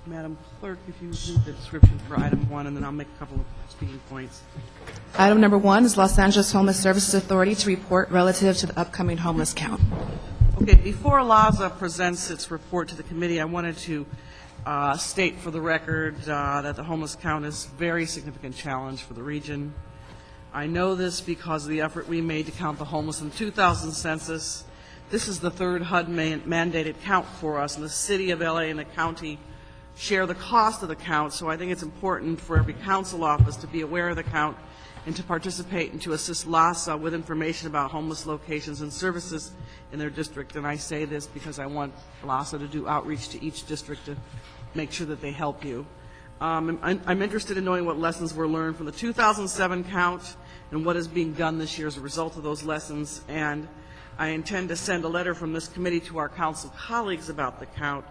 Madam Clerk, if you read the description for item 1, and then I'll make a couple of speaking points. Item number 1 is Los Angeles Homeless Services Authority to report relative to the upcoming homeless count. Okay, before LAHSA presents its report to the committee, I wanted to state for the record that the homeless count is a very significant challenge for the region. I know this because of the effort we made to count the homeless in the 2000 census. This is the third HUD mandated count for us, and the city of LA and the county share the cost of the count, so I think it's important for every council office to be aware of the count and to participate and to assist LAHSA with information about homeless locations and services in their district. And I say this because I want LAHSA to do outreach to each district to make sure that they help you. I'm interested in knowing what lessons were learned from the 2007 count and what is being done this year as a result of those lessons. And I intend to send a letter from this committee to our council colleagues about the count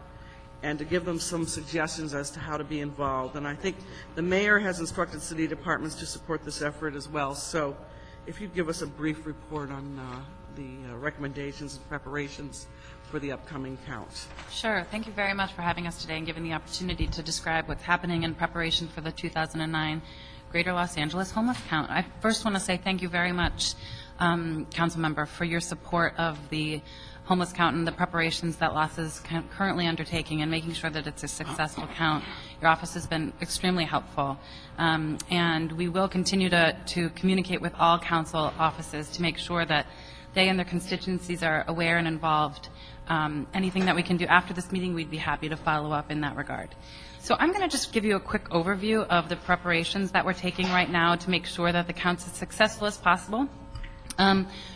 and to give them some suggestions as to how to be involved. And I think the mayor has instructed city departments to support this effort as well. So if you'd give us a brief report on the recommendations and preparations for the upcoming count. Sure. Thank you very much for having us today and giving the opportunity to describe what's happening in preparation for the 2009 Greater Los Angeles Homeless Count. I first want to say thank you very much, Council Member, for your support of the homeless count and the preparations that LAHSA is currently undertaking and making sure that it's a successful count. Your office has been extremely helpful. And we will continue to communicate with all council offices to make sure that they and their constituencies are aware and involved. Anything that we can do after this meeting, we'd be happy to follow up in that regard. So I'm going to just give you a quick overview of the preparations that we're taking right now to make sure that the count's as successful as possible.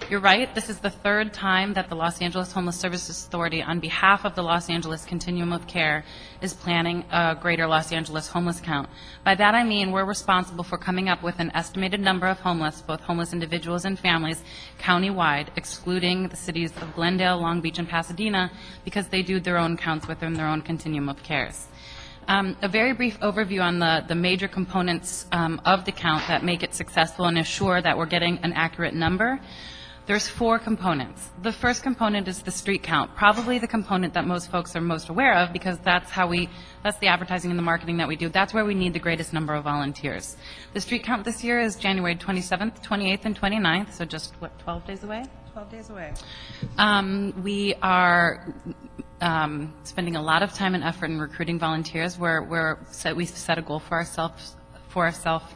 You're right, this is the third time that the Los Angeles Homeless Services Authority, on behalf of the Los Angeles Continuum of Care, is planning a Greater Los Angeles homeless count. By that I mean we're responsible for coming up with an estimated number of homeless, both homeless individuals and families, countywide, excluding the cities of Glendale, Long Beach, and Pasadena, because they do their own counts within their own continuum of cares. A very brief overview on the major components of the count that make it successful and assure that we're getting an accurate number. There's 4 components. The first component is the street count, probably the component that most folks are most aware of because that's the advertising and the marketing that we do. That's where we need the greatest number of volunteers. The street count this year is January 27th, 28th, and 29th, so just, 12 days away? 12 days away. We are spending a lot of time and effort in recruiting volunteers. We set a goal for ourselves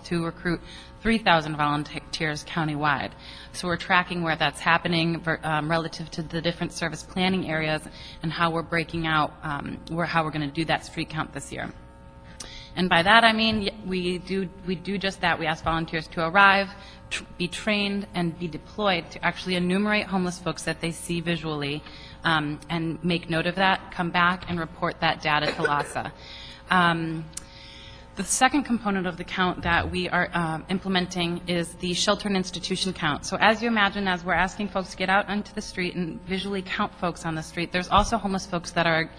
to recruit 3,000 volunteers countywide. So we're tracking where that's happening relative to the different service planning areas and how we're breaking out how we're going to do that street count this year. And by that I mean we do just that. We ask volunteers to arrive, be trained, and be deployed to actually enumerate homeless folks that they see visually and make note of that, come back, and report that data to LAHSA. The second component of the count that we are implementing is the shelter and institution count. So as you imagine, as we're asking folks to get out onto the street and visually count folks on the street, there's also homeless folks that are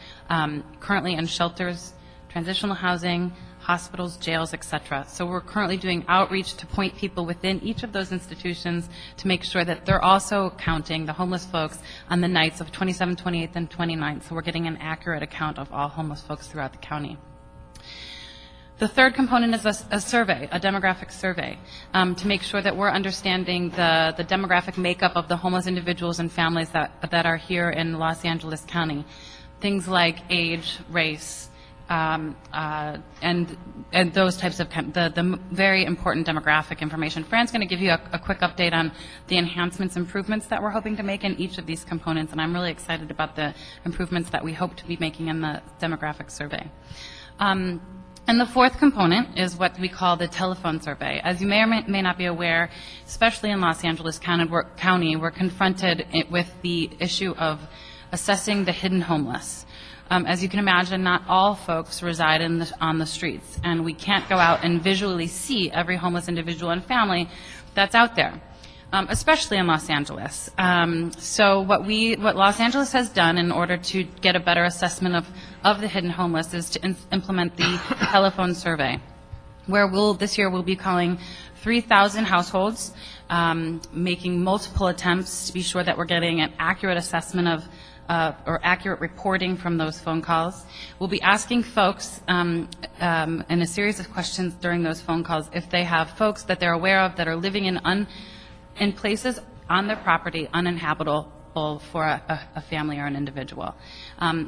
currently in shelters, transitional housing, hospitals, jails, etc. So we're currently doing outreach to point people within each of those institutions to make sure that they're also counting the homeless folks on the nights of 27th, 28th, and 29th. So we're getting an accurate account of all homeless folks throughout the county. The third component is a survey, a demographic survey, to make sure that we're understanding the demographic makeup of the homeless individuals and families that are here in Los Angeles County. Things like age, race, and those types of the very important demographic information. Fran's going to give you a quick update on the enhancements, improvements that we're hoping to make in each of these components, and I'm really excited about the improvements that we hope to be making in the demographic survey. And the fourth component is what we call the telephone survey. As you may or may not be aware, especially in Los Angeles County, we're confronted with the issue of assessing the hidden homeless. As you can imagine, not all folks reside on the streets, and we can't go out and visually see every homeless individual and family that's out there, especially in Los Angeles. So what Los Angeles has done in order to get a better assessment of the hidden homeless is to implement the telephone survey, where this year we'll be calling 3,000 households, making multiple attempts to be sure that we're getting an accurate assessment or accurate reporting from those phone calls. We'll be asking folks in a series of questions during those phone calls if they have folks that they're aware of that are living in places on their property uninhabitable for a family or an individual.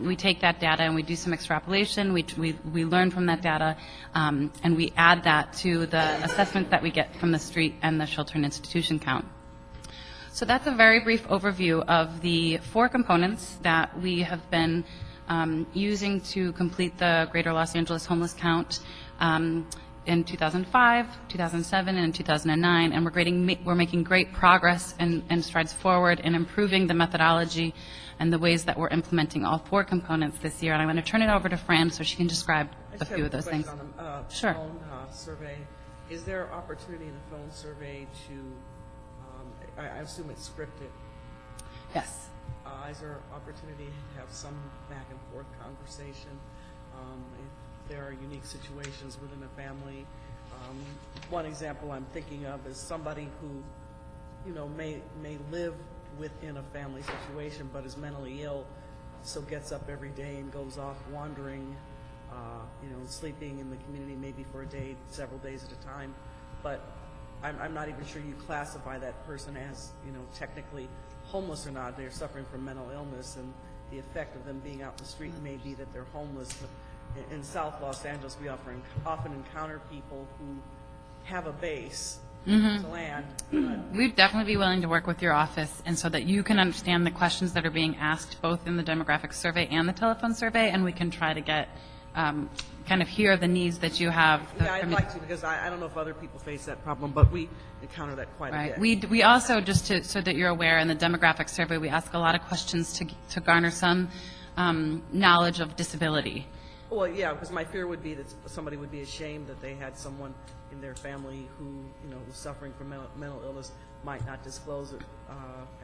We take that data and we do some extrapolation. We learn from that data, and we add that to the assessment that we get from the street and the shelter and institution count. So that's a very brief overview of the 4 components that we have been using to complete the Greater Los Angeles homeless count in 2005, 2007, and 2009, and we're making great progress and strides forward in improving the methodology and the ways that we're implementing all 4 components this year. And I'm going to turn it over to Fran so she can describe a few of those things. Sure. Phone survey. Is there opportunity in the phone survey to, I assume it's scripted. Yes. Is there opportunity to have some back and forth conversation? If there are unique situations within a family. One example I'm thinking of is somebody who, may live within a family situation but is mentally ill, so gets up every day and goes off wandering, sleeping in the community maybe for a day, several days at a time. But I'm not even sure you classify that person as, technically homeless or not. They're suffering from mental illness, and the effect of them being out in the street may be that they're homeless. But in South Los Angeles, we often encounter people who have a base to land. We'd definitely be willing to work with your office, and so that you can understand the questions that are being asked both in the demographic survey and the telephone survey, and we can try to get kind of hear the needs that you have. Yeah, I'd like to, because I don't know if other people face that problem, but we encounter that quite a bit. We also, so that you're aware, in the demographic survey, we ask a lot of questions to garner some knowledge of disability. Well, yeah, because my fear would be that somebody would be ashamed that they had someone in their family who, was suffering from mental illness, might not disclose it,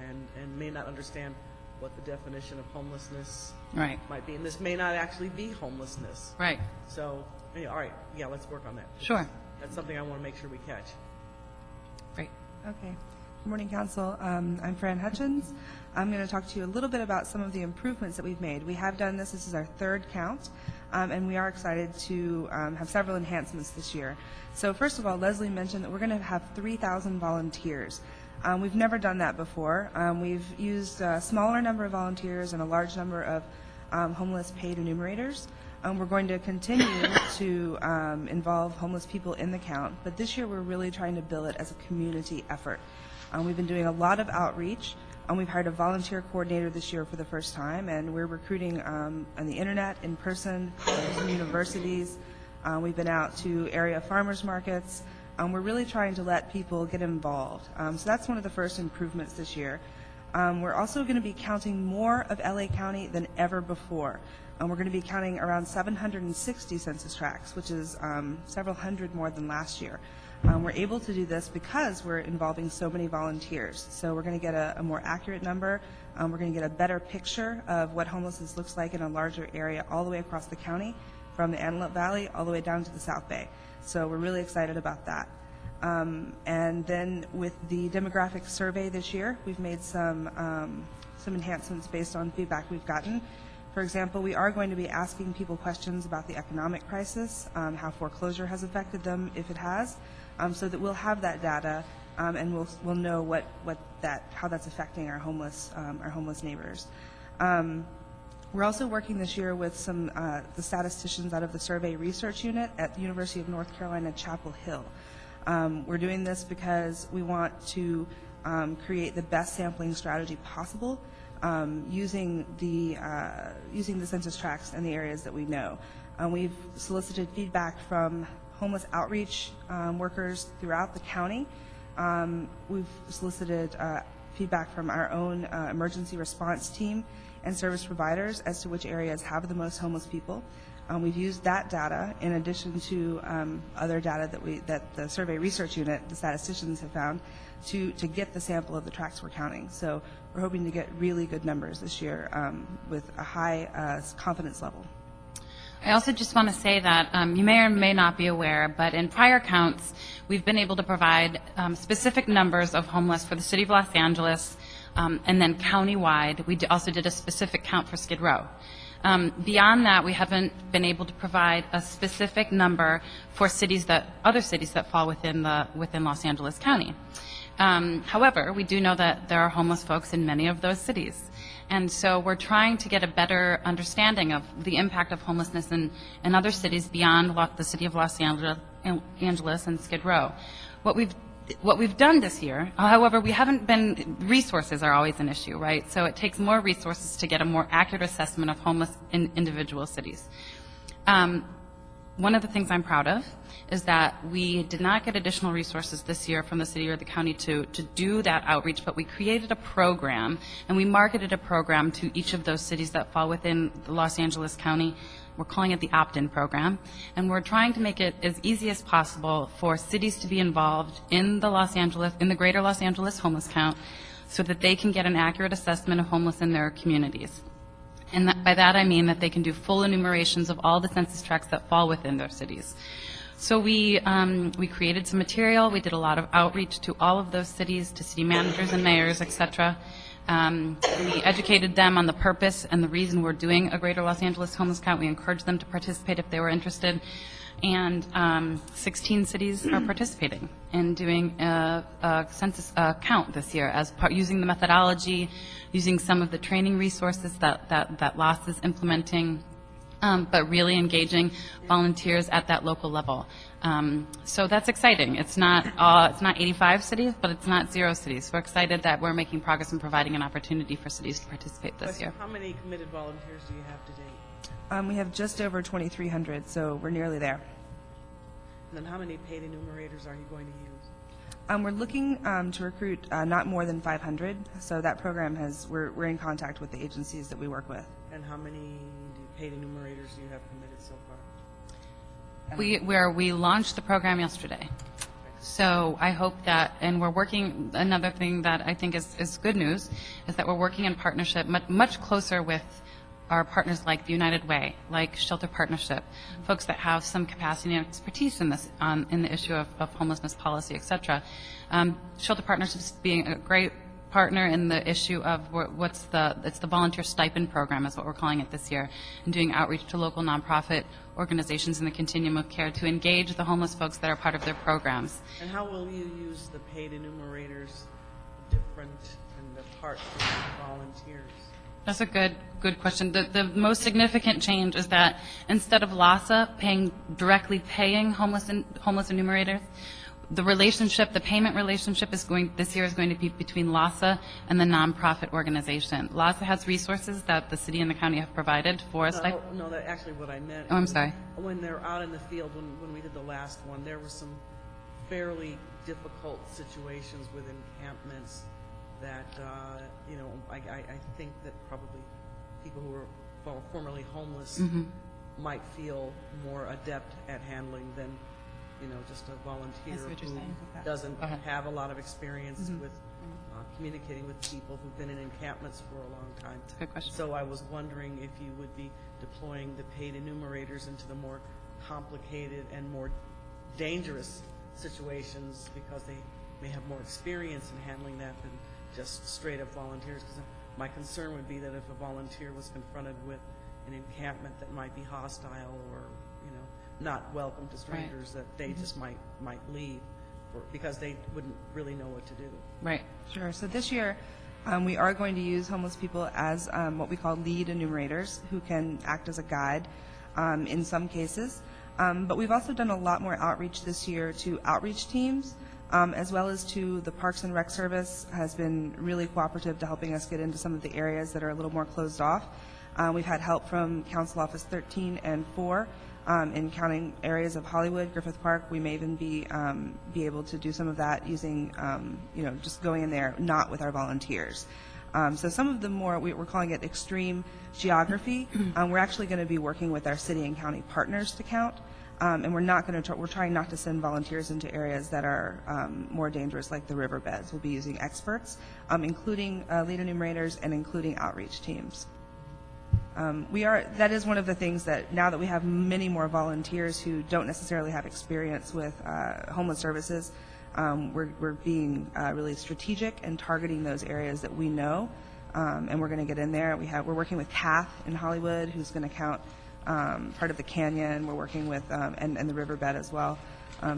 and may not understand what the definition of homelessness might be. And this may not actually be homelessness. Right. So, all right, yeah, let's work on that. Sure. That's something I want to make sure we catch. Great. Okay. Good morning, Council. I'm Fran Hutchins. I'm going to talk to you a little bit about some of the improvements that we've made. We have done this. This is our 3rd count, and we are excited to have several enhancements this year. So first of all, Leslie mentioned that we're going to have 3,000 volunteers. We've never done that before. We've used a smaller number of volunteers and a large number of homeless paid enumerators. We're going to continue to involve homeless people in the count, but this year we're really trying to bill it as a community effort. We've been doing a lot of outreach. We've hired a volunteer coordinator this year for the first time, and we're recruiting on the internet, in person, colleges and universities. We've been out to area farmers markets. We're really trying to let people get involved. So that's one of the first improvements this year. We're also going to be counting more of LA County than ever before. We're going to be counting around 760 census tracts, which is several hundred more than last year. We're able to do this because we're involving so many volunteers. So we're going to get a more accurate number. We're going to get a better picture of what homelessness looks like in a larger area all the way across the county, from the Antelope Valley all the way down to the South Bay. So we're really excited about that. And then with the demographic survey this year, we've made some enhancements based on feedback we've gotten. For example, we are going to be asking people questions about the economic crisis, how foreclosure has affected them, if it has, so that we'll have that data and we'll know how that's affecting our homeless neighbors. We're also working this year with some the statisticians out of the Survey Research Unit at the University of North Carolina, Chapel Hill. We're doing this because we want to create the best sampling strategy possible, using the census tracts and the areas that we know. We've solicited feedback from homeless outreach workers throughout the county. We've solicited feedback from our own emergency response team and service providers as to which areas have the most homeless people. We've used that data in addition to other data that the Survey Research Unit, the statisticians, have found to get the sample of the tracts we're counting. So we're hoping to get really good numbers this year with a high confidence level. I also just want to say that you may or may not be aware, but in prior counts, we've been able to provide specific numbers of homeless for the City of Los Angeles And then countywide, we also did a specific count for Skid Row. Beyond that, we haven't been able to provide a specific number for other cities that fall within Los Angeles County. However, we do know that there are homeless folks in many of those cities. And so we're trying to get a better understanding of the impact of homelessness in other cities beyond the city of Los Angeles and Skid Row. What we've done this year, however, resources are always an issue, right? So it takes more resources to get a more accurate assessment of homeless in individual cities. One of the things I'm proud of is that we did not get additional resources this year from the city or the county to do that outreach, but we created a program and we marketed a program to each of those cities that fall within the Los Angeles County. We're calling it the opt-in program, and we're trying to make it as easy as possible for cities to be involved in the greater Los Angeles homeless count so that they can get an accurate assessment of homeless in their communities. And by that I mean that they can do full enumerations of all the census tracts that fall within their cities. So we created some material. We did a lot of outreach to all of those cities, to city managers and mayors, et cetera. We educated them on the purpose and the reason we're doing a Greater Los Angeles homeless count. We encouraged them to participate if they were interested. And 16 cities are participating in doing a census count this year, using the methodology, using some of the training resources that LOS is implementing, but really engaging volunteers at that local level. So that's exciting. It's not 85 cities, but it's not 0 cities. We're excited that we're making progress in providing an opportunity for cities to participate this year. How many committed volunteers do you have to date? We have just over 2,300, so we're nearly there. And then how many paid enumerators are you going to use? We're looking to recruit not more than 500, so that program we're in contact with the agencies that we work with. And how many paid enumerators do you have committed so far? We launched the program yesterday. So I hope that, and we're working, another thing that I think is good news is that we're working in partnership much closer with our partners like the United Way, like Shelter Partnership, folks that have some capacity and expertise in this, in the issue of homelessness policy, et cetera. Shelter Partnership is being a great partner in the issue of it's the volunteer stipend program is what we're calling it this year, and doing outreach to local nonprofit organizations in the continuum of care to engage the homeless folks that are part of their programs. And how will you use the paid enumerators different and apart from volunteers? That's a good question. The most significant change is that instead of LASA directly paying homeless enumerators, the payment relationship this year is going to be between LASA and the nonprofit organization. LASA has resources that the city and the county have provided for us. No, that's actually what I meant. Oh, I'm sorry. When they're out in the field, when we did the last one, there were some fairly difficult situations with encampments that, I think that probably people who were formerly homeless might feel more adept at handling than, just a volunteer who doesn't have a lot of experience with communicating with people who've been in encampments for a long time. That's a good question. So I was wondering if you would be deploying the paid enumerators into the more complicated and more dangerous situations because they may have more experience in handling that than just straight up volunteers. Because my concern would be that if a volunteer was confronted with an encampment that might be hostile or not welcome to strangers, that they just might leave because they wouldn't really know what to do. Right. Sure. So this year, we are going to use homeless people as what we call lead enumerators, who can act as a guide in some cases. But we've also done a lot more outreach this year to outreach teams, as well as to the Parks and Rec Service has been really cooperative to helping us get into some of the areas that are a little more closed off. We've had help from Council Office 13 and 4 in counting areas of Hollywood, Griffith Park. We may even be able to do some of that using, just going in there, not with our volunteers. So some of the more, we're calling it extreme geography. We're actually going to be working with our city and county partners to count. And we're trying not to send volunteers into areas that are more dangerous, like the riverbeds. We'll be using experts, including lead enumerators and including outreach teams. That is one of the things that now that we have many more volunteers who don't necessarily have experience with homeless services, we're being really strategic and targeting those areas that we know, and we're going to get in there. We're working with Kath in Hollywood, who's going to count part of the canyon. We're working with and the riverbed as well.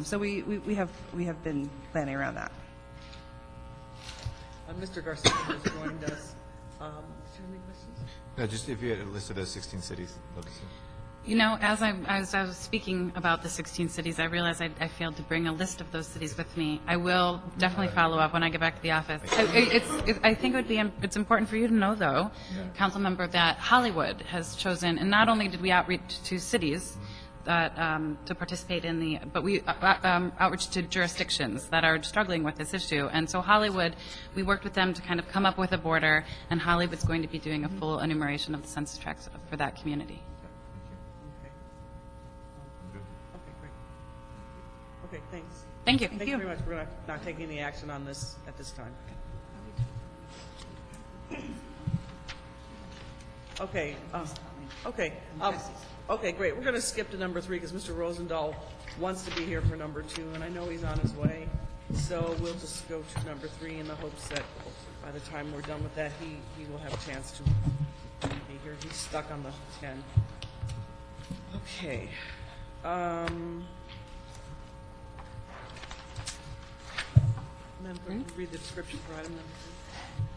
So we have been planning around that. Mr. Garcia has joined us. Do you have any questions? No, just if you had a list of those 16 cities, love to see. You know, as I was speaking about the 16 cities, I realized I failed to bring a list of those cities with me. I will definitely follow up when I get back to the office. I think it's important for you to know, though, Councilmember, that Hollywood has chosen, and not only did we outreach to cities that to participate in the, but we outreach to jurisdictions that are struggling with this issue. And so Hollywood, we worked with them to kind of come up with a border, and Hollywood's going to be doing a full enumeration of the census tracts for that community. Okay, thanks. Thank you. Thank you very much. We're not taking any action on this at this time. Okay. Okay, great. We're going to skip to number 3 because Mr. Rosendahl wants to be here for number 2, and I know he's on his way. So we'll just go to number 3 in the hopes that by the time we're done with that, he will have a chance to be here. He's stuck on the 10. Okay. Madam Clerk, can you read the description for item number 3?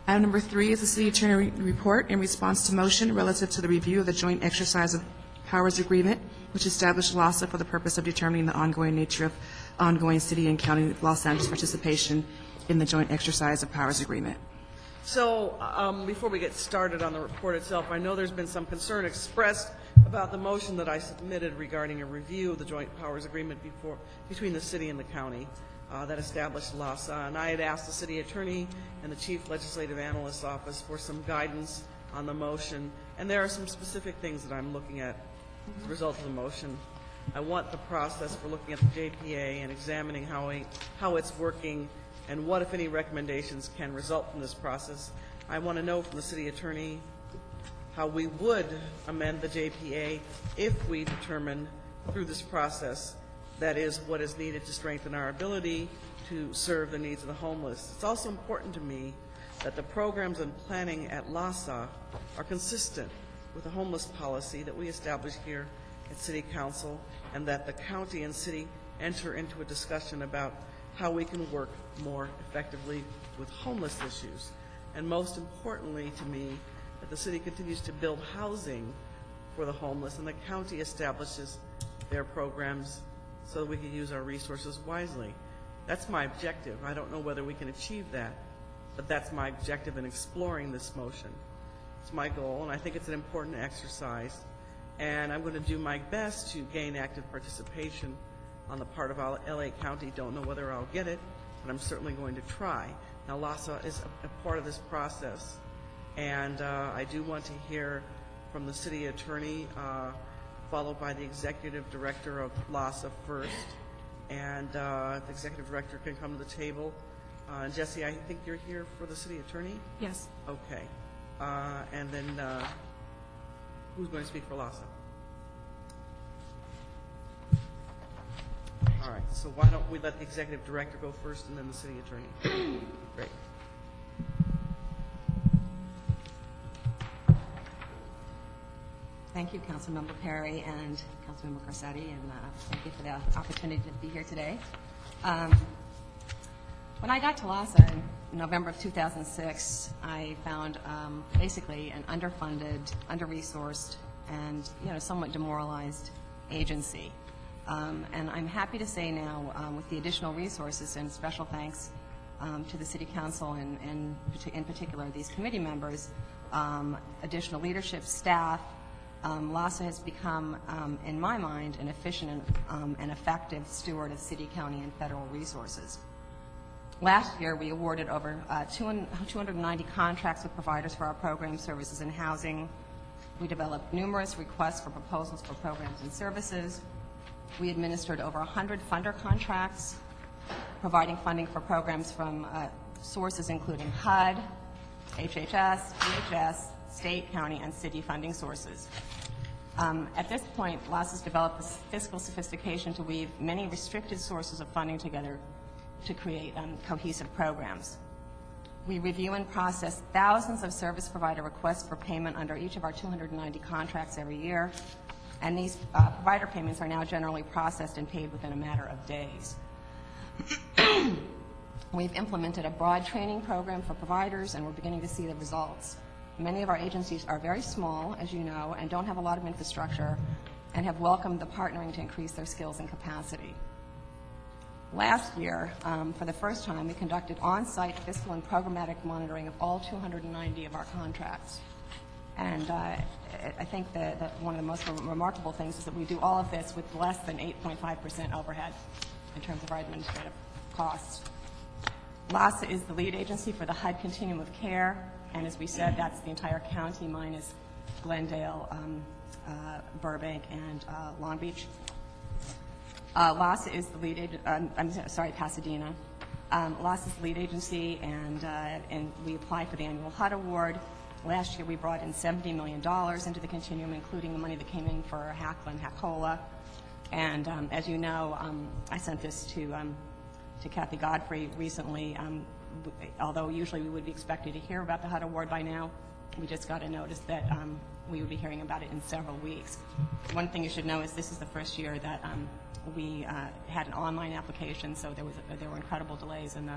Item number 3 is the City Attorney Report in response to motion relative to the review of the joint exercise of powers agreement, which established LASA for the purpose of determining the ongoing nature of ongoing City and County of Los Angeles participation in the joint exercise of powers agreement. So before we get started on the report itself, I know there's been some concern expressed about the motion that I submitted regarding a review of the joint powers agreement between the city and the county that established LASA. And I had asked the city attorney and the chief legislative analyst's office for some guidance on the motion. And there are some specific things that I'm looking at as a result of the motion. I want the process for looking at the JPA and examining how it's working and what, if any, recommendations can result from this process. I want to know from the city attorney how we would amend the JPA if we determine through this process that is what is needed to strengthen our ability to serve the needs of the homeless. It's also important to me that the programs and planning at LASA are consistent with the homeless policy that we establish here at City Council, and that the county and city enter into a discussion about how we can work more effectively with homeless issues. And most importantly to me, that the city continues to build housing for the homeless and the county establishes their programs so that we can use our resources wisely. That's my objective. I don't know whether we can achieve that, but that's my objective in exploring this motion. It's my goal, and I think it's an important exercise. And I'm going to do my best to gain active participation on the part of LA County. Don't know whether I'll get it, but I'm certainly going to try. Now, LASA is a part of this process, and I do want to hear from the city attorney, followed by the executive director of LASA first. And the executive director can come to the table. Jesse, I think you're here for the city attorney? Yes. Okay. And then who's going to speak for LASA? All right, so why don't we let the executive director go first and then the city attorney? Great. Thank you, Councilmember Perry and Councilmember Garcetti, and thank you for the opportunity to be here today. When I got to LASA in November of 2006, I found basically an underfunded, under-resourced, and somewhat demoralized agency. And I'm happy to say now, with the additional resources, and special thanks to the City Council and in particular these committee members, additional leadership, staff, LASA has become, in my mind, an efficient and effective steward of city, county, and federal resources. Last year, we awarded over 290 contracts with providers for our programs, services, and housing. We developed numerous requests for proposals for programs and services. We administered over 100 funder contracts, providing funding for programs from sources including HUD, HHS, DHS, state, county, and city funding sources. At this point, LASA has developed this fiscal sophistication to weave many restricted sources of funding together to create cohesive programs. We review and process thousands of service provider requests for payment under each of our 290 contracts every year, and these provider payments are now generally processed and paid within a matter of days. We've implemented a broad training program for providers, and we're beginning to see the results. Many of our agencies are very small, as you know, and don't have a lot of infrastructure, and have welcomed the partnering to increase their skills and capacity. Last year, for the first time, we conducted on-site fiscal and programmatic monitoring of all 290 of our contracts. And I think that one of the most remarkable things is that we do all of this with less than 8.5% overhead in terms of our administrative costs. LASA is the lead agency for the HUD Continuum of Care, and as we said, that's the entire county minus Glendale, Burbank, and Long Beach. LASA is the lead Pasadena. LASA is the lead agency, and we applied for the annual HUD award. Last year, we brought in $70 million into the continuum, including the money that came in for HACLA and HACOLA. And as you know, I sent this to Kathy Godfrey recently. Although usually we would be expected to hear about the HUD award by now, we just got a notice that we would be hearing about it in several weeks. One thing you should know is this is the first year that we had an online application, so there were incredible delays with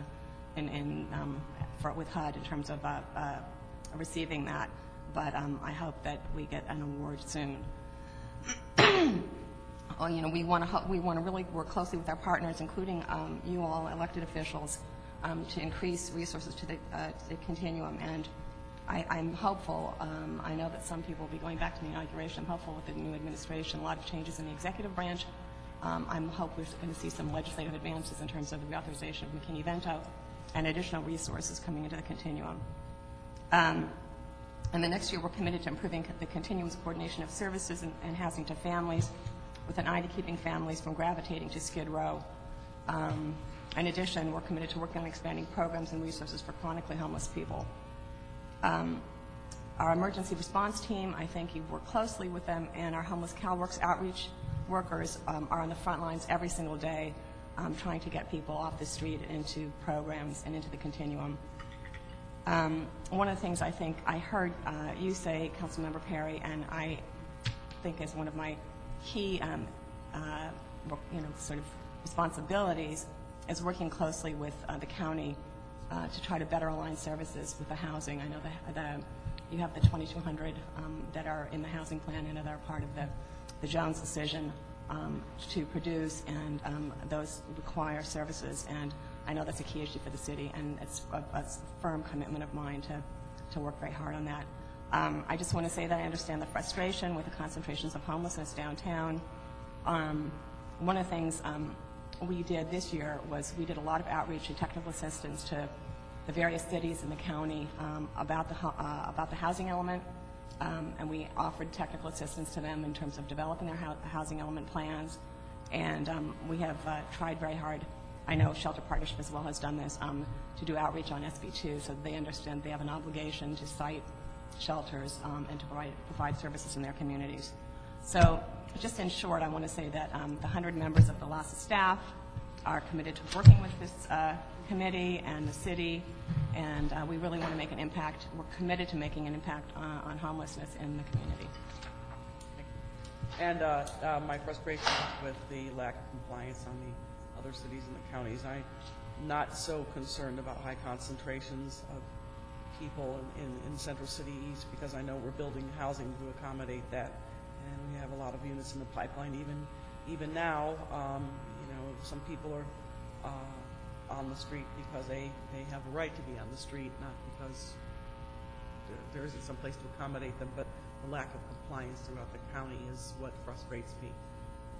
HUD in terms of receiving that. But I hope that we get an award soon. We want to really work closely with our partners, including you all, elected officials, to increase resources to the continuum. And I'm hopeful. I know that some people will be going back to the inauguration. I'm hopeful with the new administration, a lot of changes in the executive branch. I'm hopeful we're going to see some legislative advances in terms of the reauthorization of McKinney-Vento and additional resources coming into the continuum. And the next year, we're committed to improving the continuum's coordination of services and housing to families, with an eye to keeping families from gravitating to Skid Row. In addition, we're committed to working on expanding programs and resources for chronically homeless people. Our emergency response team, I think you've worked closely with them, and our Homeless CalWorks outreach workers are on the front lines every single day trying to get people off the street into programs and into the continuum. One of the things I think I heard you say, Councilmember Perry, and I think is one of my key sort of responsibilities is working closely with the county to try to better align services with the housing. I know that you have the 2,200 that are in the housing plan and that are part of the Jones decision to produce, and those require services. And I know that's a key issue for the city, and it's a firm commitment of mine to work very hard on that. I just want to say that I understand the frustration with the concentrations of homelessness downtown. One of the things we did this year was we did a lot of outreach and technical assistance to the various cities in the county about the housing element, and we offered technical assistance to them in terms of developing their housing element plans. And we have tried very hard. I know Shelter Partnership as well has done this to do outreach on SB2, so they understand they have an obligation to site shelters and to provide services in their communities. So just in short, I want to say that the 100 members of the LASA staff are committed to working with this committee and the city, and we really want to make an impact. We're committed to making an impact on homelessness in the community. And my frustration with the lack of compliance on the other cities and the counties. I'm not so concerned about high concentrations of people in Central City East, because I know we're building housing to accommodate that, and we have a lot of units in the pipeline. Even now, some people are on the street because they have a right to be on the street, not because there isn't some place to accommodate them. But the lack of compliance throughout the county is what frustrates me.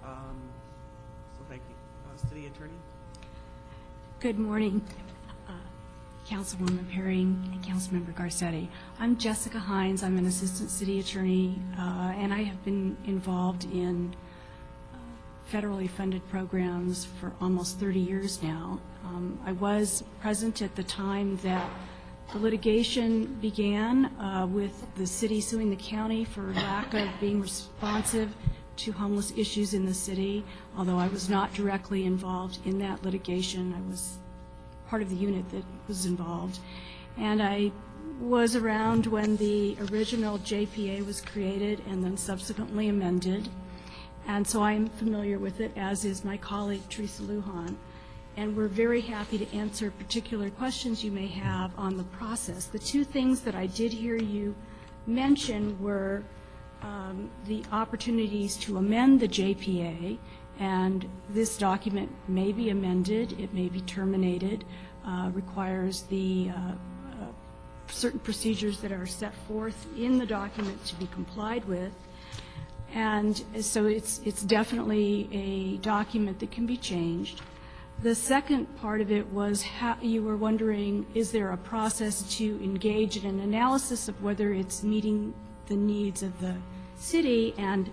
So thank you. City Attorney. Good morning, Councilwoman Perry and Councilmember Garcetti. I'm Jessica Hines. I'm an Assistant City Attorney, and I have been involved in federally funded programs for almost 30 years now. I was present at the time that the litigation began with the city suing the county for lack of being responsive to homeless issues in the city. Although I was not directly involved in that litigation, I was part of the unit that was involved. And I was around when the original JPA was created and then subsequently amended. And so I'm familiar with it, as is my colleague Teresa Lujan. And we're very happy to answer particular questions you may have on the process. The two things that I did hear you mention were the opportunities to amend the JPA, and this document may be amended, it may be terminated, requires the certain procedures that are set forth in the document to be complied with. And so it's definitely a document that can be changed. The second part of it was how you were wondering, is there a process to engage in an analysis of whether it's meeting the needs of the city? And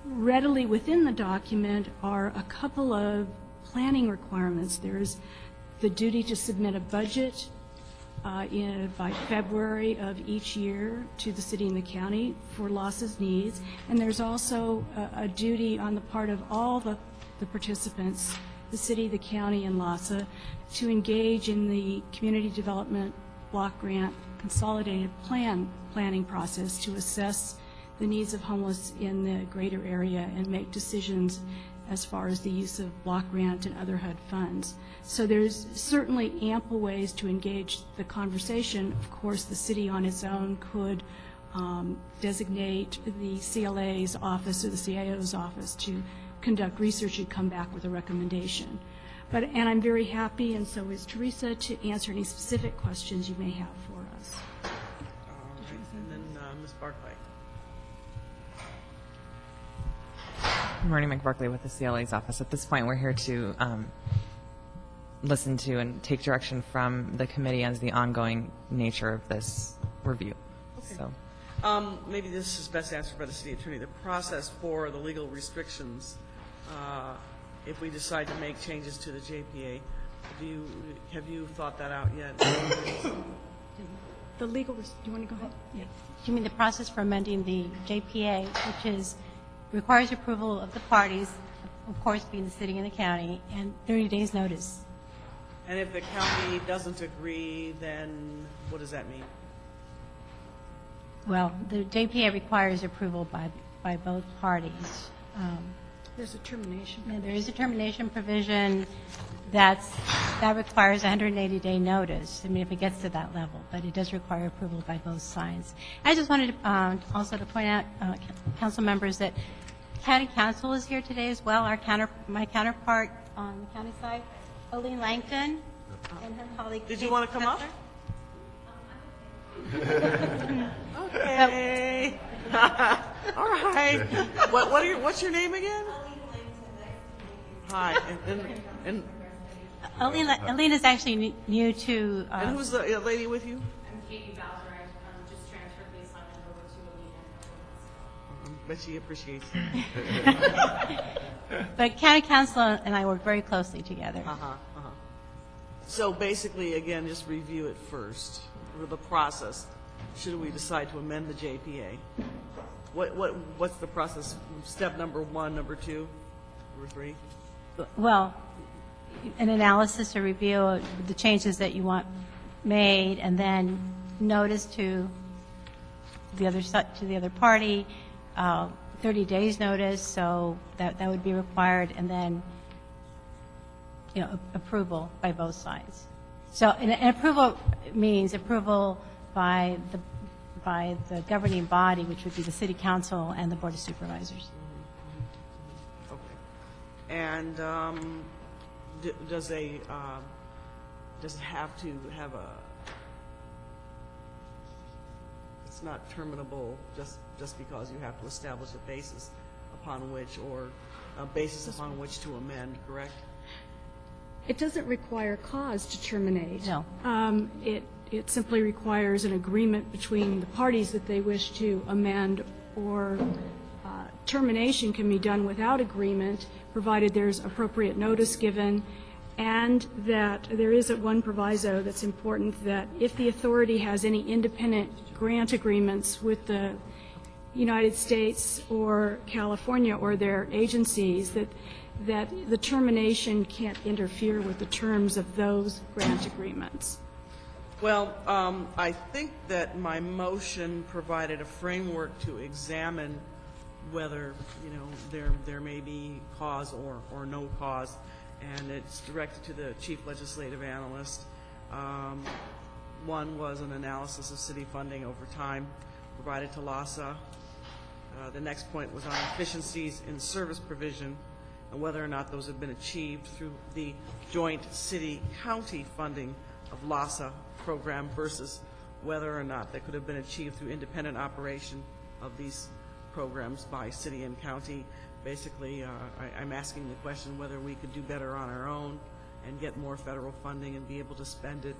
readily within the document are a couple of planning requirements. There's the duty to submit a budget by February of each year to the city and the county for LASA's needs. And there's also a duty on the part of all the participants, the city, the county, and LASA, to engage in the community development block grant consolidated planning process to assess the needs of homeless in the greater area and make decisions as far as the use of block grant and other HUD funds. So there's certainly ample ways to engage the conversation. Of course, the city on its own could designate the CLA's office or the CIO's office to conduct research and come back with a recommendation. And I'm very happy, and so is Teresa, to answer any specific questions you may have for us. All right. And then Ms. Barclay. Good morning, Mike Barkley with the CLA's office. At this point, we're here to listen to and take direction from the committee as the ongoing nature of this review. Okay. So, maybe this is best answered by the city attorney. The process for the legal restrictions, if we decide to make changes to the JPA, have you thought that out yet? The legal, do you want to go ahead? Yeah. You mean the process for amending the JPA, which requires approval of the parties, of course being the city and the county, and 30 days notice. And if the county doesn't agree, then what does that mean? Well, the JPA requires approval by both parties. There's a termination. And there is a termination provision that requires a 180-day notice. I mean, if it gets to that level, but it does require approval by both sides. I just wanted to, also to point out, council members, that county council is here today as well. My counterpart on the county side, Oline Langton, and her colleague. Did you want to come up? Kessler. Okay. All right. What's your name again? Hi. And Oline is actually new to. and who's the lady with you? I'm Katie Bowser. I just transferred the assignment over to Alina. Bet she appreciates it. But county council and I work very closely together. So basically, again, just review it first, or the process. Should we decide to amend the JPA? What's the process? Step number 1, number 2, number 3? Well, an analysis or review of the changes that you want made, and then notice to the other party, 30 days notice, so that would be required, and then approval by both sides. So an approval means approval by the governing body, which would be the city council and the board of supervisors. Okay. And does it have to have it's not terminable just because you have to establish a basis upon which, or a basis upon which to amend, correct? It doesn't require cause to terminate. No. It simply requires an agreement between the parties that they wish to amend, or termination can be done without agreement, provided there's appropriate notice given, and that there is one proviso that's important, that if the authority has any independent grant agreements with the United States or California or their agencies, that that the termination can't interfere with the terms of those grant agreements. Well, I think that my motion provided a framework to examine whether, there may be cause or no cause, and it's directed to the chief legislative analyst. One was an analysis of city funding over time provided to LASA. The next point was on efficiencies in service provision and whether or not those have been achieved through the joint city-county funding of LASA program versus whether or not that could have been achieved through independent operation of these programs by city and county. Basically, I'm asking the question whether we could do better on our own and get more federal funding and be able to spend it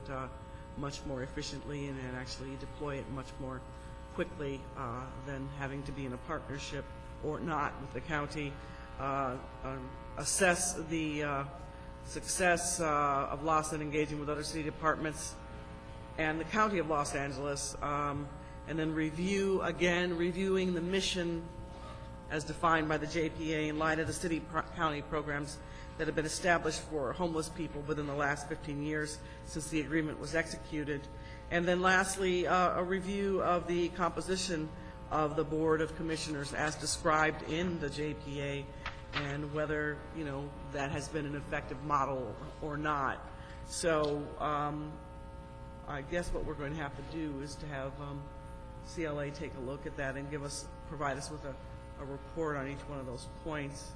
much more efficiently and actually deploy it much more quickly than having to be in a partnership or not with the county. Assess the success of LASA in engaging with other city departments and the County of Los Angeles, and then reviewing the mission as defined by the JPA in light of the city-county programs that have been established for homeless people within the last 15 years since the agreement was executed. And then lastly, a review of the composition of the Board of Commissioners as described in the JPA and whether, that has been an effective model or not. So I guess what we're going to have to do is to have CLA take a look at that and provide us with a report on each one of those points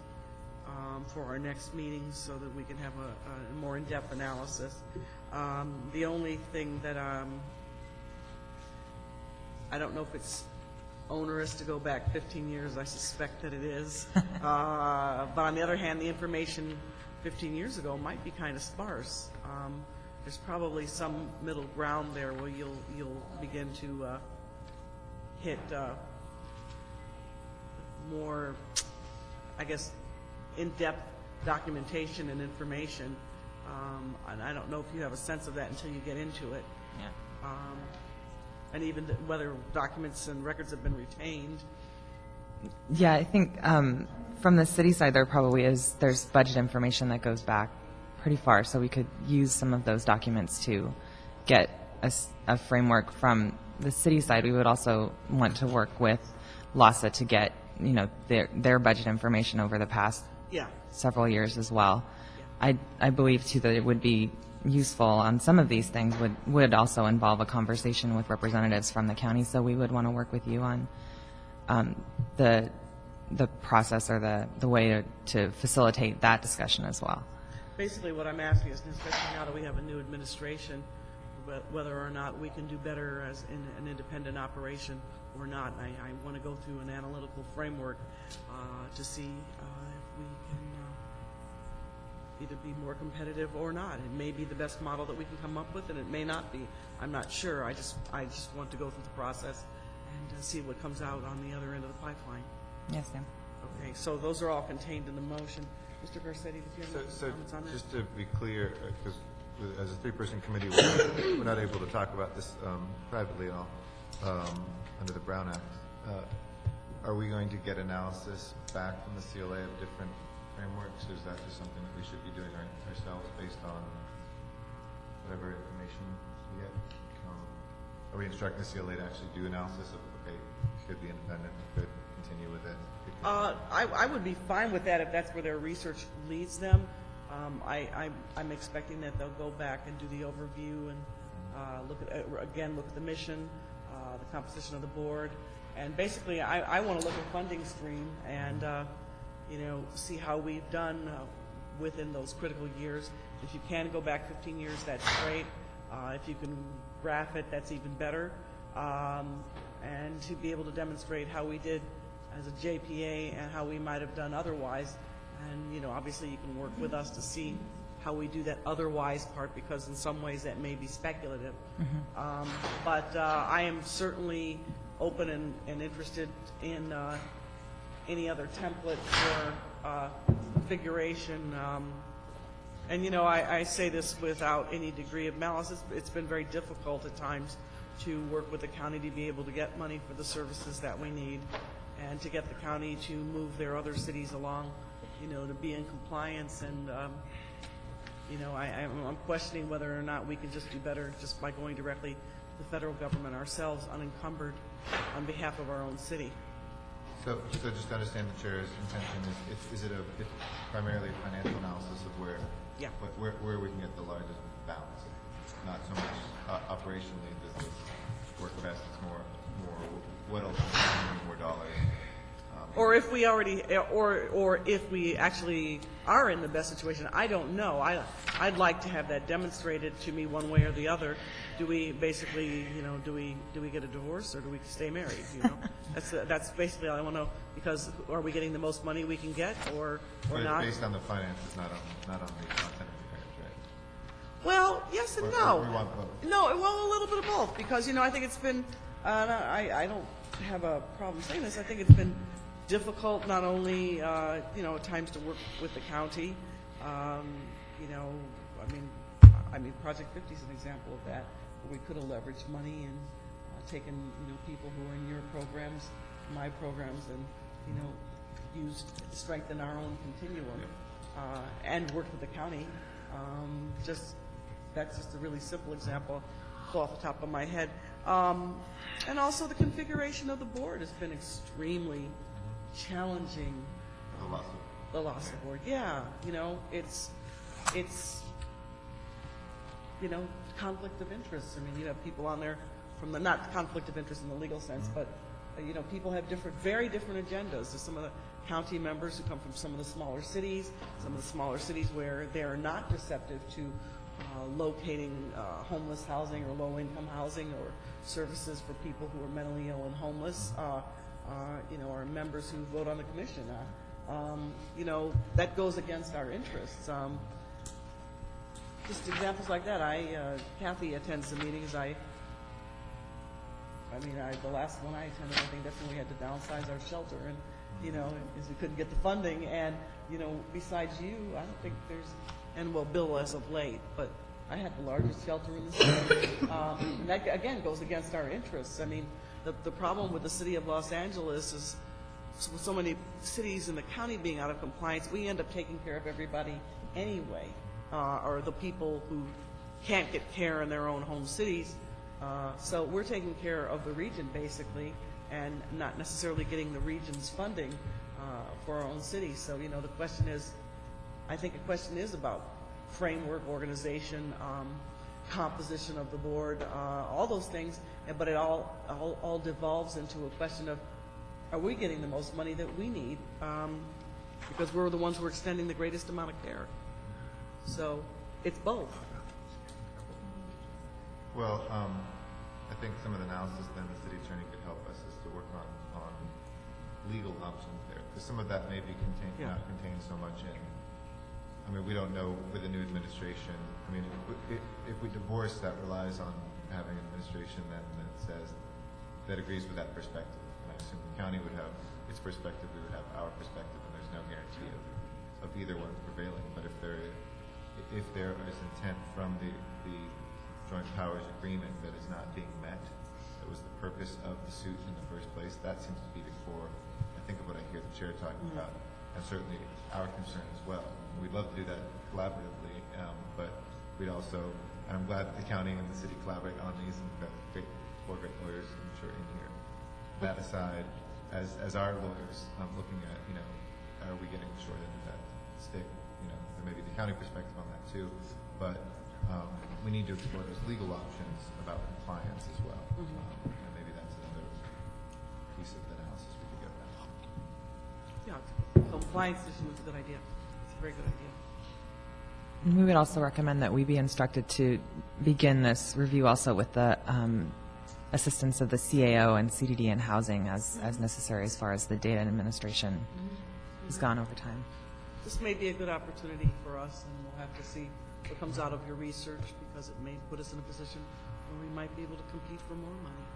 for our next meeting so that we can have a more in-depth analysis. The only thing that I don't know if it's onerous to go back 15 years. I suspect that it is. But on the other hand, the information 15 years ago might be kind of sparse. There's probably some middle ground there where you'll begin to hit more, I guess, in-depth documentation and information. And I don't know if you have a sense of that until you get into it. Yeah. And even whether documents and records have been retained. Yeah, I think from the city side there's budget information that goes back pretty far, so we could use some of those documents to get a framework from the city side. We would also want to work with LASA to get their budget information over the past several years as well. Yeah. I believe too that it would be useful on some of these things would also involve a conversation with representatives from the county, so we would want to work with you on the process or the way to facilitate that discussion as well. Basically what I'm asking is, especially now that we have a new administration, whether or not we can do better as in an independent operation or not. I want to go through an analytical framework to see if we can either be more competitive or not. It may be the best model that we can come up with, and it may not be. I'm not sure. I just want to go through the process and see what comes out on the other end of the pipeline. Yes, ma'am. Okay, so those are all contained in the motion. Mr. Garcetti, did you have any comments on that? Just to be clear, because as a three-person committee, we're not able to talk about this privately at all under the Brown Act. Are we going to get analysis back from the CLA of different frameworks? Is that just something that we should be doing ourselves based on whatever information we get? Are we instructing the CLA to actually do analysis of, okay, could be independent, could continue with it? I would be fine with that if that's where their research leads them. I'm expecting that they'll go back and do the overview and look at the mission, the composition of the board, and basically I want to look at funding stream and see how we've done within those critical years. If you can go back 15 years, that's great. If you can graph it, that's even better. And to be able to demonstrate how we did as a JPA and how we might have done otherwise. And, obviously you can work with us to see how we do that otherwise part, because in some ways that may be speculative. Mm-hmm. But I am certainly open and interested in any other template for configuration. And, I say this without any degree of malice. It's been very difficult at times to work with the county to be able to get money for the services that we need and to get the county to move their other cities along to be in compliance, and, I'm questioning whether or not we can just do better just by going directly to the federal government ourselves, unencumbered, on behalf of our own city. So just to understand the chair's intention, is it it's primarily a financial analysis of where we can get the largest balance? Not so much operationally does this work best, it's more what else is more dollars. Or if we already, or if we actually are in the best situation, I don't know. I'd like to have that demonstrated to me one way or the other. Do we basically, do we get a divorce, or do we stay married? That's basically all I want to know. Because are we getting the most money we can get, or but not? It's based on the finances, not on the content of the marriage, right? Well, yes and no. We want both. No, well, a little bit of both, because I think it's been. I don't have a problem saying this. I think it's been difficult, not only at times to work with the county. I mean, Project 50 is an example of that, where we could have leveraged money and taken people who are in your programs, my programs, and strengthen our own continuum, and work with the county. That's just a really simple example off the top of my head. And also the configuration of the board has been extremely challenging. The loss of board, yeah. It's conflict of interest. I mean, you have people on there from not conflict of interest in the legal sense, but people have very different agendas. There's some of the county members who come from some of the smaller cities where they're not receptive to locating homeless housing or low-income housing or services for people who are mentally ill and homeless. Our members who vote on the commission. That goes against our interests. Just examples like that. Kathy attends the meetings. The last one I attended, I think that's when we had to downsize our shelter, and because we couldn't get the funding. And besides you, I don't think Bill as of late, but I had the largest shelter in the city. And that again goes against our interests. I mean, the problem with the city of Los Angeles is with so many cities in the county being out of compliance, we end up taking care of everybody anyway, or the people who can't get care in their own home cities. So we're taking care of the region basically, and not necessarily getting the region's funding for our own city. So the question is, I think the question is about framework, organization, composition of the board, all those things, but it all devolves into a question of, are we getting the most money that we need? Because we're the ones who are extending the greatest amount of care. So it's both. Well, I think some of the analysis then the city attorney could help us is to work on legal options there, because some of that may be not contained so much in. I mean, we don't know with the new administration. I mean, if we divorce, that relies on having an administration then that says, that agrees with that perspective. And I assume the county would have its perspective, we would have our perspective, and there's no guarantee of either one prevailing. But if there is intent from the joint powers agreement that is not being met, that was the purpose of the suit in the first place, that seems to be the core, I think, of what I hear the chair talking about, and certainly our concern as well. We'd love to do that collaboratively, but we'd also, and I'm glad that the county and the city collaborate on these, and we've got four great lawyers, I'm sure, in here. That aside, as our lawyers, looking at, are we getting the short end of that stick? There may be the county perspective on that too, but we need to explore those legal options about compliance as well. And maybe that's another piece of the analysis we could go down. Yeah, compliance issue is a good idea. It's a very good idea. We would also recommend that we be instructed to begin this review also with the assistance of the CAO and CDD and housing as necessary as far as the data administration has gone over time. This may be a good opportunity for us, and we'll have to see what comes out of your research, because it may put us in a position where we might be able to compete for more money.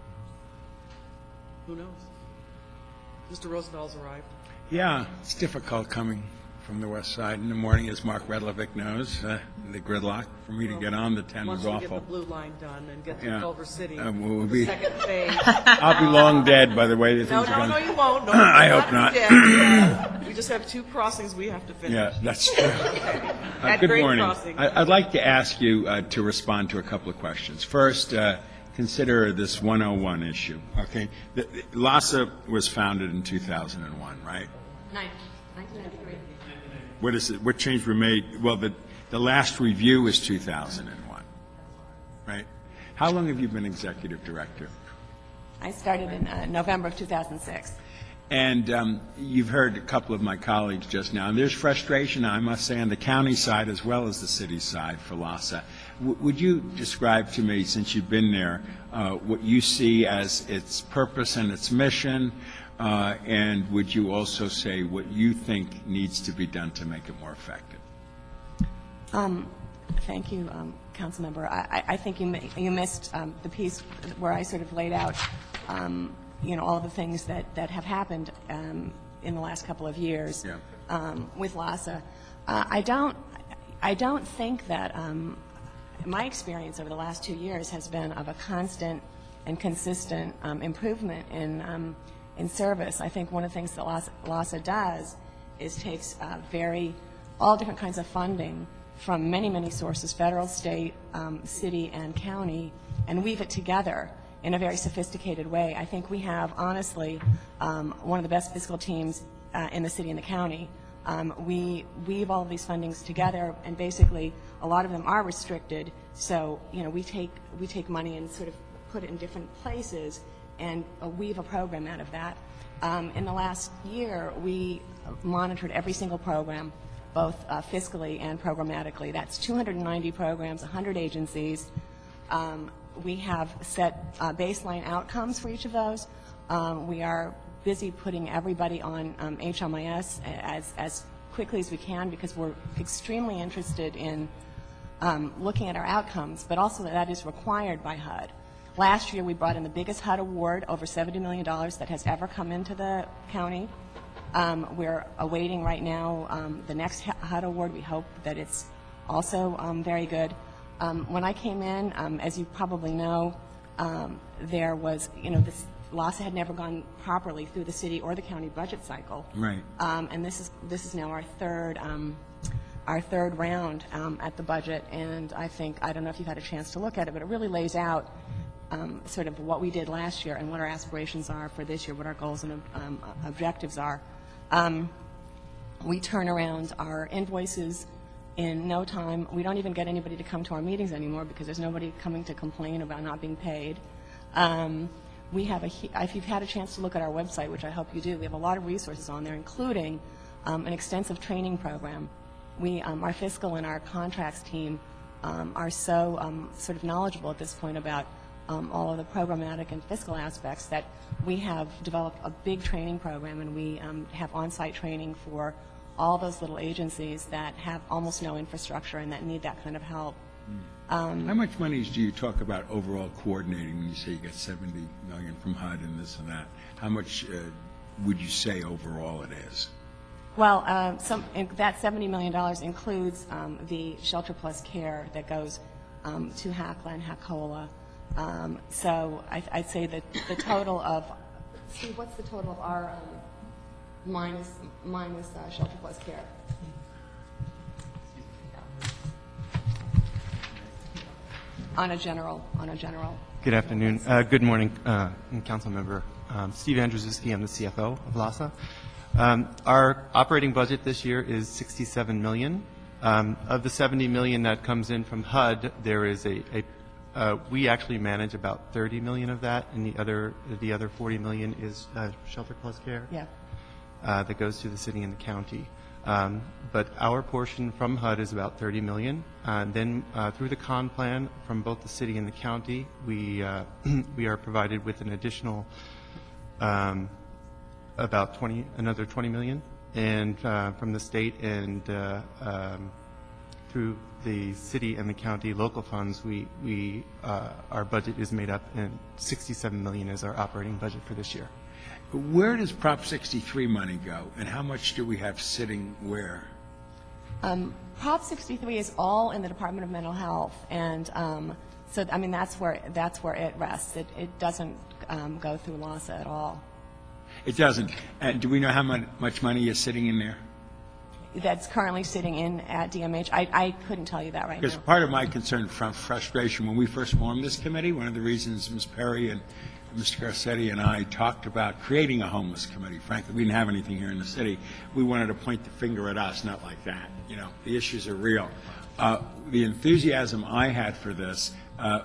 Who knows? Mr. Roosevelt's arrived. Yeah, it's difficult coming from the west side in the morning, as Mark Redlevick knows. The gridlock for me to get on the 10 was Once we get the awful. blue line done and get to Yeah. Culver City, We'll the be- second phase. I'll be long dead by the way the No, things are no, going. no, you won't. No, I you're hope not. dead. We just have 2 crossings we have to finish. Yeah, that's true. At Good Great morning. Crossing. I'd like to ask you to respond to a couple of questions. First, consider this 101 issue, okay? LASA was founded in 2001, right? 1993. What is it? What change were made? Well, the last review was 2001, right? How long have you been executive director? I started in November of 2006. And you've heard a couple of my colleagues just now, and there's frustration, I must say, on the county side as well as the city side for LASA. Would you describe to me, since you've been there, what you see as its purpose and its mission, and would you also say what you think needs to be done to make it more effective? Thank you, Councilmember. I think you missed the piece where I sort of laid out, all of the things that have happened in the last couple of years with LASA. I don't think that my experience over the last 2 years has been of a constant and consistent improvement in service. I think one of the things that LASA does is takes all different kinds of funding from many, many sources, federal, state, city, and county, and weave it together in a very sophisticated way. I think we have, honestly, one of the best fiscal teams in the city and the county. We weave all of these fundings together, and basically a lot of them are restricted, so we take money and sort of put it in different places and weave a program out of that. In the last year, we monitored every single program, both fiscally and programmatically. That's 290 programs, 100 agencies. We have set baseline outcomes for each of those. We are busy putting everybody on HMIS as quickly as we can because we're extremely interested in looking at our outcomes, but also that is required by HUD. Last year, we brought in the biggest HUD award, over $70 million, that has ever come into the county. We're awaiting right now the next HUD award. We hope that it's also very good. When I came in, as you probably know, there was, this LASA had never gone properly through the city or the county budget cycle. Right. And this is now our third round at the budget, and I don't know if you've had a chance to look at it, but it really lays out sort of what we did last year and what our aspirations are for this year, what our goals and objectives are. We turn around our invoices in no time. We don't even get anybody to come to our meetings anymore because there's nobody coming to complain about not being paid. We have if you've had a chance to look at our website, which I hope you do, we have a lot of resources on there, including an extensive training program. Our fiscal and our contracts team are so sort of knowledgeable at this point about all of the programmatic and fiscal aspects that we have developed a big training program, and we have on-site training for all those little agencies that have almost no infrastructure and that need that kind of help. How much money do you talk about overall coordinating when you say you get $70 million from HUD and this and that? How much would you say overall it is? Well, that $70 million includes the Shelter Plus Care that goes to HACLA and HACOLA. So I'd say that the total of, Steve, what's the total of our minus Shelter Plus Care? On a general. Good afternoon. Good morning, Council Member. Steve Andrzejewski, I'm the CFO of LASA. Our operating budget this year is $67 million. Of the $70 million that comes in from HUD, there is we actually manage about $30 million of that, and the other $40 million is Shelter Plus Care. Yeah. That goes to the city and the county. But our portion from HUD is about $30 million. Then through the con plan from both the city and the county, we are provided with an additional about another $20 million, and from the state and through the city and the county local funds, our budget is made up, and $67 million is our operating budget for this year. Where does Prop 63 money go, and how much do we have sitting where? Prop 63 is all in the Department of Mental Health, and so I mean that's where it rests. It doesn't go through LAHSA at all. It doesn't. Do we know how much money is sitting in there? That's currently sitting in at DMH. I couldn't tell you that right now. Because part of my concern from frustration when we first formed this committee, one of the reasons Ms. Perry and Mr. Garcetti and I talked about creating a homeless committee. Frankly, we didn't have anything here in the city. We wanted to point the finger at us, not like that. You know, the issues are real. The enthusiasm I had for this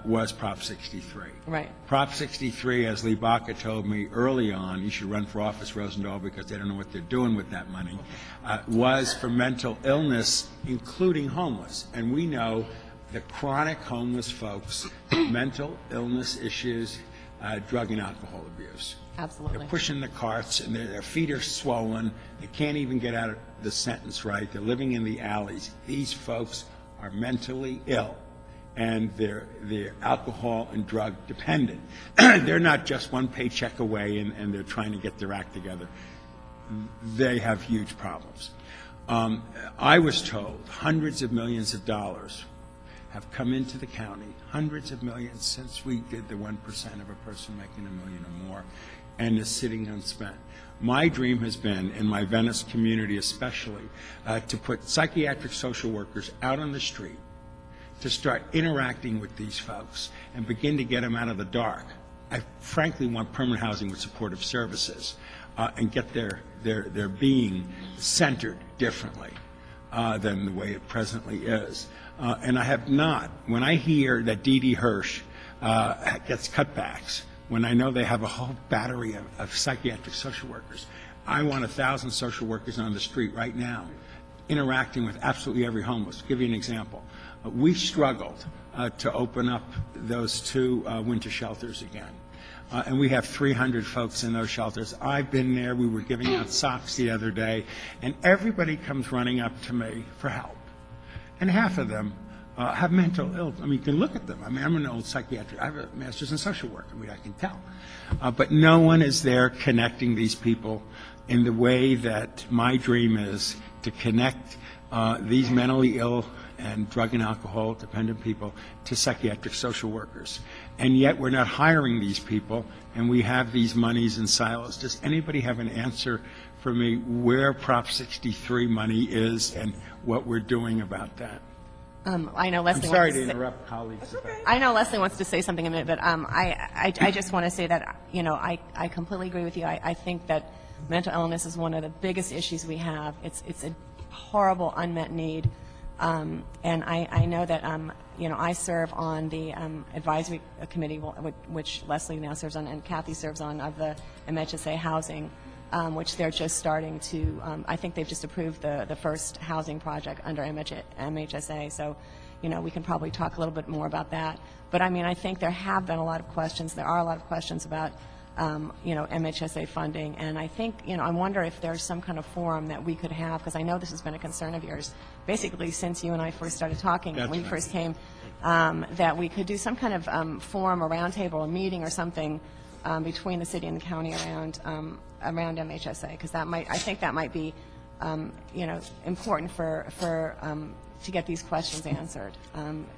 was Prop 63. Right. Prop 63, as Lee Baca told me early on, you should run for office, Rosendahl, because they don't know what they're doing with that money, was for mental illness, including homeless. And we know the chronic homeless folks, mental illness issues, drug and alcohol abuse. Absolutely. They're pushing the carts, and their feet are swollen. They can't even get out of the sentence right. They're living in the alleys. These folks are mentally ill, and they're alcohol and drug dependent. They're not just one paycheck away, and they're trying to get their act together. They have huge problems. I was told hundreds of millions of dollars have come into the county, hundreds of millions since we did the 1% of a person making $1 million or more, and is sitting unspent. My dream has been, in my Venice community especially, to put psychiatric social workers out on the street to start interacting with these folks and begin to get them out of the dark. I frankly want permanent housing with supportive services and get their being centered differently than the way it presently is. And I have not. When I hear that D.D. Hirsch gets cutbacks, when I know they have a whole battery of psychiatric social workers, I want 1,000 social workers on the street right now interacting with absolutely every homeless. I'll give you an example. We struggled to open up those 2 winter shelters again. And we have 300 folks in those shelters. I've been there. We were giving out socks the other day, and everybody comes running up to me for help. And half of them have mental illness. I mean, you can look at them. I mean, I'm an old psychiatrist. I have a master's in social work. I mean, I can tell. But no one is there connecting these people in the way that my dream is to connect these mentally ill and drug and alcohol dependent people to psychiatric social workers. And yet we're not hiring these people, and we have these monies in silos. Does anybody have an answer for me where Prop 63 money is and what we're doing about that? I know Leslie. I'm sorry to interrupt colleagues. I know Leslie wants to say something in a minute, but I just want to say that, you know, I completely agree with you. I think that mental illness is one of the biggest issues we have. It's a horrible unmet need. And I know that, you know, I serve on the advisory committee, which Leslie now serves on, and Kathy serves on, of the MHSA housing, which they're just starting to, I think they've just approved the first housing project under MHSA. So, you know, we can probably talk a little bit more about that. But, I mean, I think there have been a lot of questions. There are a lot of questions about, you know, MHSA funding. And I think, you know, I wonder if there's some kind of forum that we could have, because I know this has been a concern of yours, basically since you and I first started talking, when you first came, that we could do some kind of forum or roundtable, a meeting or something between the city and the county around MHSA, because that might, I think that might be, you know, important for to get these questions answered.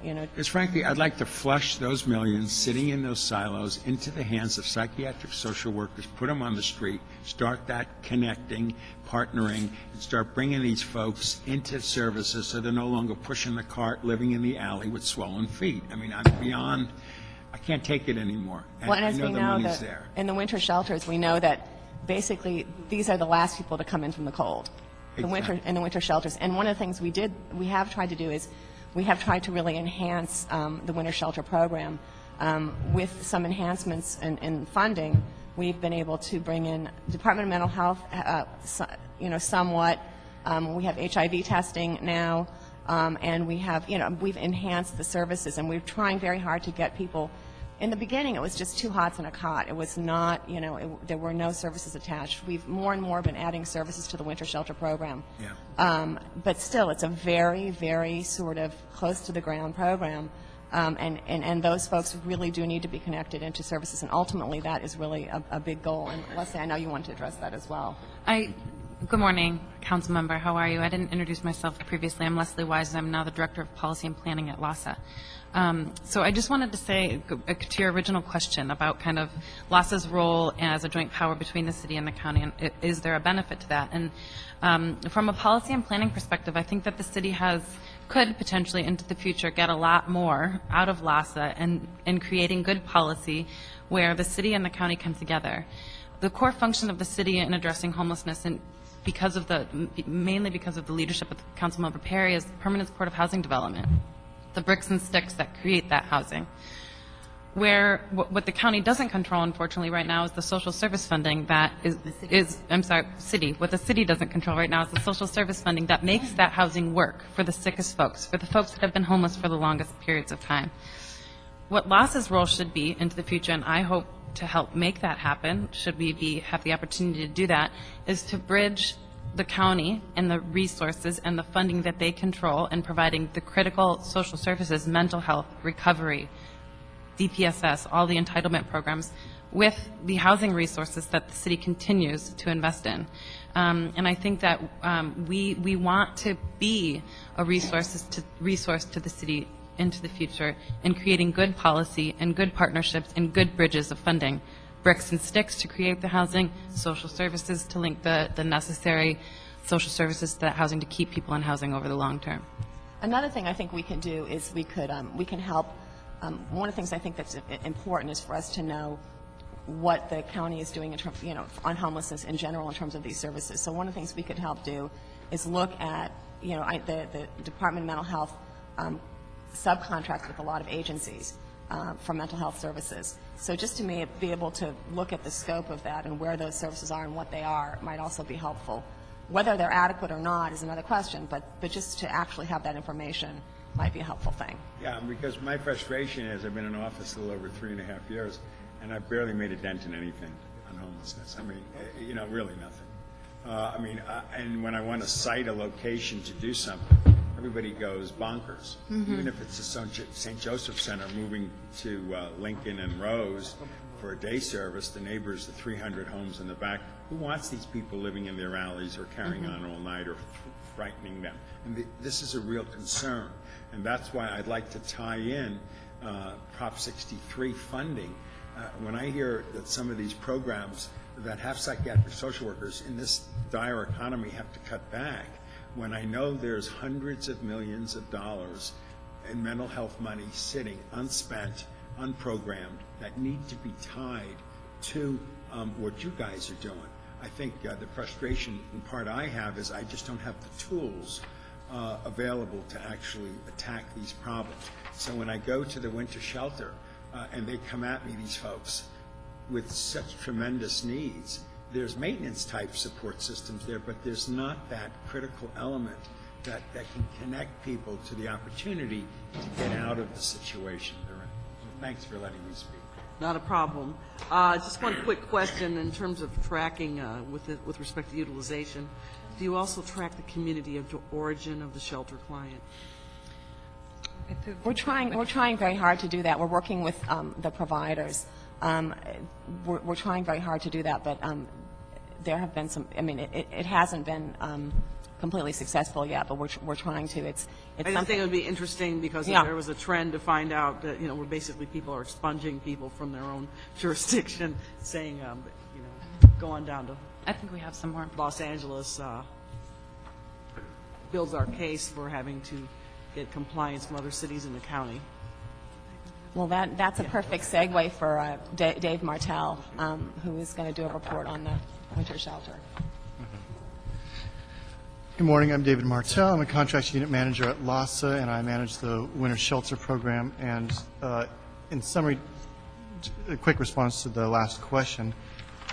You know, because frankly, I'd like to flush those millions sitting in those silos into the hands of psychiatric social workers, put them on the street, start that connecting, partnering, and start bringing these folks into services so they're no longer pushing the cart, living in the alley with swollen feet. I mean, I'm beyond, I can't take it anymore. And well, and as I know we the know, money's there. In the winter shelters, we know that basically these are the last people to come in from the cold. In the winter shelters. And one of the things we have tried to do is we have tried to really enhance the winter shelter program. With some enhancements in funding, we've been able to bring in Department of Mental Health, you know, somewhat. We have HIV testing now, and we have, you know, we've enhanced the services, and we're trying very hard to get people. In the beginning, it was just 2 hots and a cot. It was not, you know, there were no services attached. We've more and more been adding services to the winter shelter program. Yeah. But still, it's a very, very sort of close to the ground program. And those folks really do need to be connected into services. And ultimately, that is really a big goal. And Leslie, I know you want to address that as well. Good morning, Council Member. How are you? I didn't introduce myself previously. I'm Leslie Wise, and I'm now the Director of Policy and Planning at LASA. So I just wanted to say to your original question about kind of LASA's role as a joint power between the city and the county, and is there a benefit to that? And from a policy and planning perspective, I think that the city could potentially into the future get a lot more out of LASA and creating good policy where the city and the county come together. The core function of the city in addressing homelessness, and mainly because of the leadership of Councilmember Perry, is permanent supportive housing development, the bricks and sticks that create that housing. Where what the county doesn't control, unfortunately, right now is the social service funding that city. What the city doesn't control right now is the social service funding that makes that housing work for the sickest folks, for the folks that have been homeless for the longest periods of time. What LASA's role should be into the future, and I hope to help make that happen, should we have the opportunity to do that, is to bridge the county and the resources and the funding that they control in providing the critical social services, mental health, recovery, DPSS, all the entitlement programs, with the housing resources that the city continues to invest in. And I think that we want to be a resource to the city into the future in creating good policy and good partnerships and good bridges of funding, bricks and sticks to create the housing, social services to link the necessary social services to that housing to keep people in housing over the long term. Another thing I think we can do is we can help. One of the things I think that's important is for us to know what the county is doing in terms, on homelessness in general in terms of these services. So one of the things we could help do is look at, the Department of Mental Health subcontracts with a lot of agencies for mental health services. So just to me, be able to look at the scope of that and where those services are and what they are might also be helpful. Whether they're adequate or not is another question, but just to actually have that information might be a helpful thing. Yeah, because my frustration is I've been in office a little over 3.5 years, and I've barely made a dent in anything on homelessness. I mean, really nothing. And when I want to cite a location to do something, everybody goes bonkers. Mm-hmm. Even if it's a St. Joseph Center moving to Lincoln and Rose for a day service, the neighbors, the 300 homes in the back, who wants these people living in their alleys or carrying on all night or frightening them? And this is a real concern. And that's why I'd like to tie in Prop 63 funding. When I hear that some of these programs that have psychiatric social workers in this dire economy have to cut back, when I know there's hundreds of millions of dollars in mental health money sitting unspent, unprogrammed, that need to be tied to what you guys are doing. I think the frustration in part I have is I just don't have the tools available to actually attack these problems. So when I go to the winter shelter and they come at me, these folks, with such tremendous needs, there's maintenance type support systems there, but there's not that critical element that can connect people to the opportunity to get out of the situation they're in. So thanks for letting me speak. Not a problem. Just one quick question in terms of tracking with respect to utilization. Do you also track the community of origin of the shelter client? We're trying very hard to do that. We're working with the providers. We're trying very hard to do that, but there have been some. I mean, it hasn't been completely successful yet, but we're trying to. It's I just think it would be interesting because if there was a trend to find out that where basically people are expunging people from their own jurisdiction, saying go on down to. I think we have some more. Los Angeles builds our case for having to get compliance from other cities in the county. Well, that's a perfect segue for Dave Martell, who is going to do a report on the winter shelter. Good morning. I'm David Martell. I'm a contracts unit manager at LASA, and I manage the winter shelter program. And in summary, a quick response to the last question.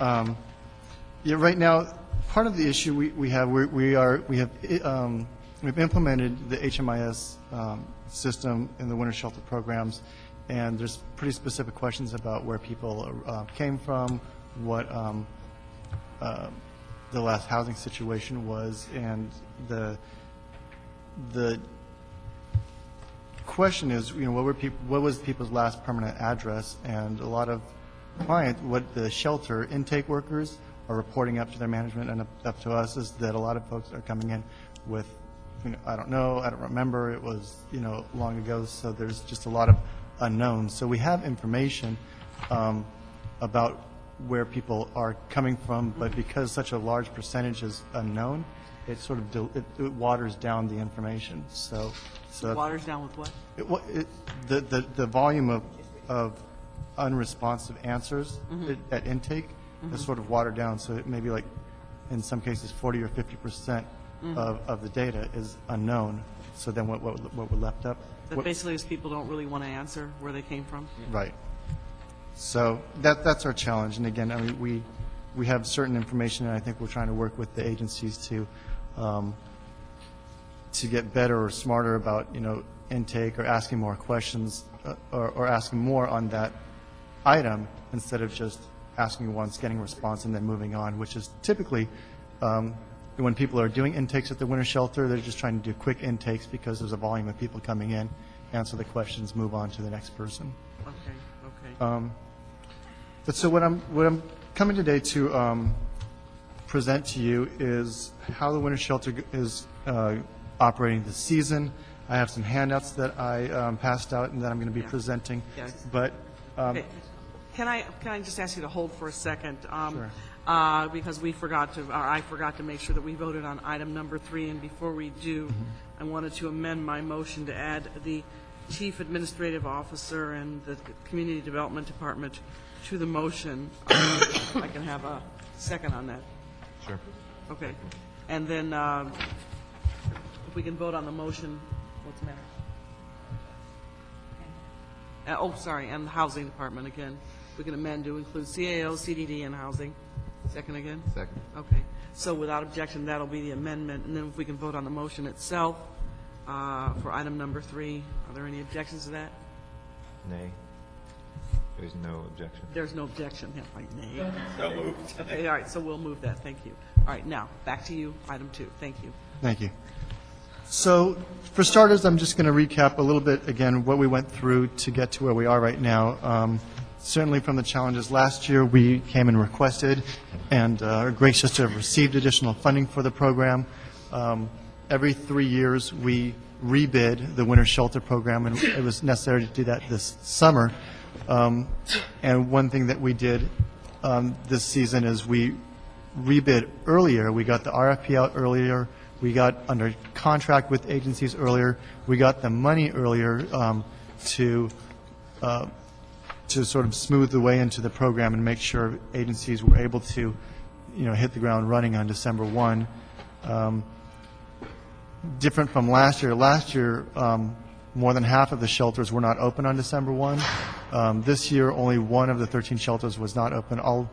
Right now, part of the issue we've implemented the HMIS system in the winter shelter programs, and there's pretty specific questions about where people came from, what the last housing situation was, and the question is, what was people's last permanent address, and a lot of clients, what the shelter intake workers are reporting up to their management and up to us is that a lot of folks are coming in with, I don't know, I don't remember, it was, long ago, so there's just a lot of unknowns. So we have information about where people are coming from, but because such a large percentage is unknown, it sort of it waters down the information. So Waters down with what? The volume of unresponsive answers at intake is sort of watered down. So it may be like, in some cases, 40 or 50% of the data is unknown. So then what we're left up? That basically is people don't really want to answer where they came from? Right. So that's our challenge. And again, I mean, we have certain information, and I think we're trying to work with the agencies to get better or smarter about, intake or asking more questions or asking more on that item instead of just asking once, getting a response, and then moving on, which is typically when people are doing intakes at the winter shelter, they're just trying to do quick intakes because there's a volume of people coming in, answer the questions, move on to the next person. Okay. But so what I'm coming today to present to you is how the winter shelter is operating this season. I have some handouts that I passed out and that I'm going to be presenting. Yes. But Okay. Can I just ask you to hold for a second? Sure. Because I forgot to make sure that we voted on item number 3, and before we do, I wanted to amend my motion to add the Chief Administrative Officer and the Community Development Department to the motion. I can have a second on that. Sure. Okay. And then if we can vote on the motion, what's the matter? Sorry, and the Housing Department again. We can amend to include CAO, CDD, and Housing. Second again? Second. Okay. So without objection, that'll be the amendment. And then if we can vote on the motion itself for item number 3, are there any objections to that? Nay. There's no objection. There's no objection. Yeah, like nay. So moved. Okay, all right, so we'll move that. Thank you. All right, now, back to you, item 2. Thank you. Thank you. So for starters, I'm just going to recap a little bit, again, what we went through to get to where we are right now. Certainly from the challenges last year, we came and requested and are gracious to have received additional funding for the program. Every 3 years, we rebid the winter shelter program, and it was necessary to do that this summer. And one thing that we did this season is we rebid earlier. We got the RFP out earlier. We got under contract with agencies earlier. We got the money earlier to sort of smooth the way into the program and make sure agencies were able to, hit the ground running on December 1. Different from last year. Last year, more than half of the shelters were not open on December 1. This year, only 1 of the 13 shelters was not open. All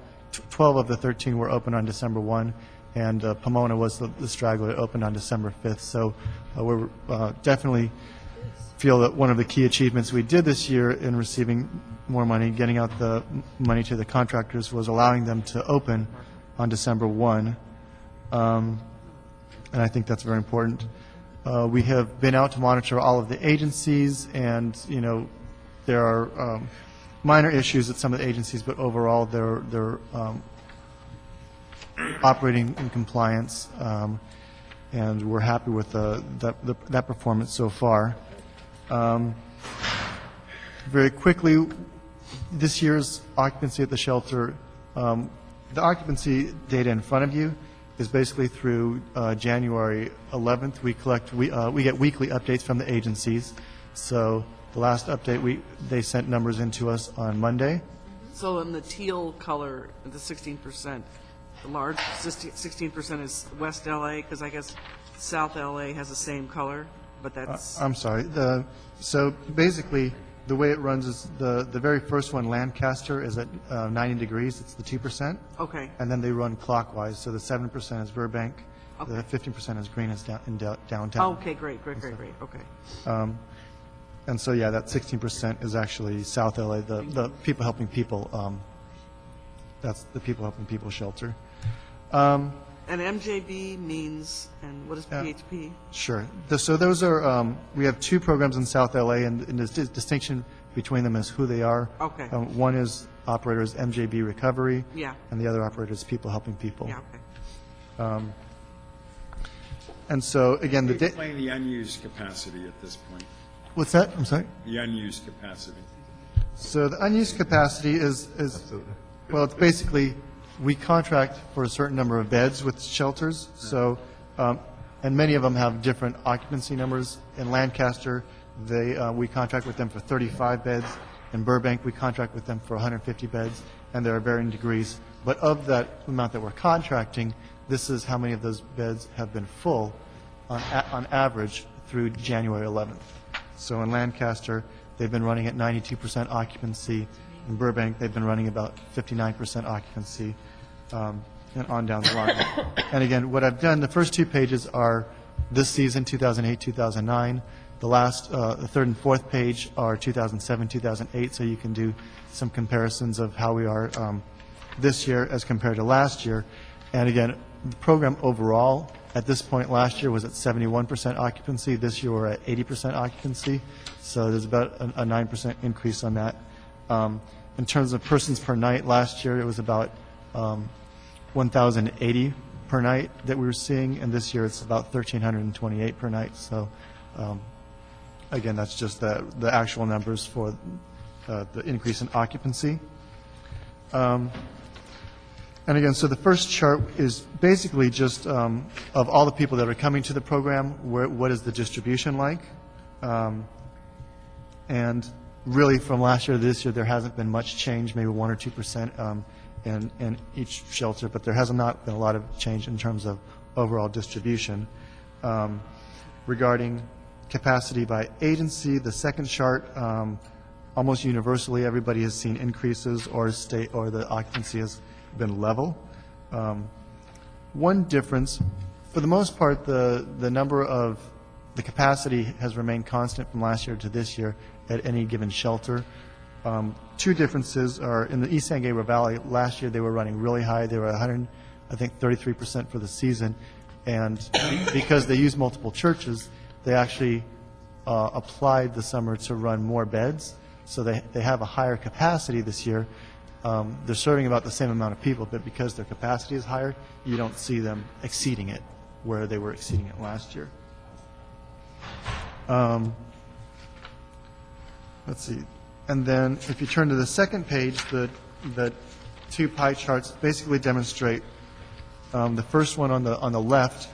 12 of the 13 were open on December 1. And Pomona was the straggler that opened on December 5th. So we're definitely feel that one of the key achievements we did this year in receiving more money, getting out the money to the contractors, was allowing them to open on December 1. And I think that's very important. We have been out to monitor all of the agencies, and, there are minor issues at some of the agencies, but overall they're operating in compliance, and we're happy with that performance so far. Very quickly, this year's occupancy at the shelter, the occupancy data in front of you is basically through January 11th. We get weekly updates from the agencies. So the last update, they sent numbers in to us on Monday. So in the teal color, the 16%, the large 16% is West LA, because I guess South LA has the same color, but that's... I'm sorry. So basically, the way it runs is the very first one, Lancaster, is at 90 degrees. It's the 2%. Okay. And then they run clockwise. So the 7% is Burbank. Okay. The 15% is Green, is downtown. Okay, great. Okay. And so, yeah, that 16% is actually South LA, the People Helping People. That's the People Helping People shelter. And MJB means, and what is PHP? Sure. So those are, we have two programs in South LA, and the distinction between them is who they are. Okay. One is operators MJB Recovery. Yeah. And the other operator is People Helping People. Yeah, okay. And so, again, Explain the unused capacity at this point, what's that? I'm sorry? the unused capacity. So the unused capacity is well, it's basically, we contract for a certain number of beds with shelters, so, and many of them have different occupancy numbers. In Lancaster, we contract with them for 35 beds. In Burbank, we contract with them for 150 beds, and there are varying degrees. But of that amount that we're contracting, this is how many of those beds have been full on average through January 11th. So in Lancaster, they've been running at 92% occupancy. In Burbank, they've been running about 59% occupancy, and on down the line. And again, what I've done, the first two pages are this season, 2008, 2009. The third and fourth page are 2007, 2008, so you can do some comparisons of how we are this year as compared to last year. And again, the program overall, at this point last year, was at 71% occupancy. This year, we're at 80% occupancy, so there's about a 9% increase on that. In terms of persons per night, last year it was about 1,080 per night that we were seeing, and this year it's about 1,328 per night. So, again, that's just the actual numbers for the increase in occupancy. And again, so the first chart is basically just of all the people that are coming to the program, what is the distribution like? And really, from last year to this year, there hasn't been much change, maybe 1 or 2% in each shelter, but there has not been a lot of change in terms of overall distribution. Regarding capacity by agency, the second chart, almost universally, everybody has seen increases or the occupancy has been level. One difference, for the most part, the number of the capacity has remained constant from last year to this year at any given shelter. Two differences are in the East San Gabriel Valley. Last year they were running really high. They were 33% for the season, and because they use multiple churches, they actually applied the summer to run more beds. So they have a higher capacity this year. They're serving about the same amount of people, but because their capacity is higher, you don't see them exceeding it where they were exceeding it last year. Let's see. And then if you turn to the second page, the two pie charts basically demonstrate the first one on the left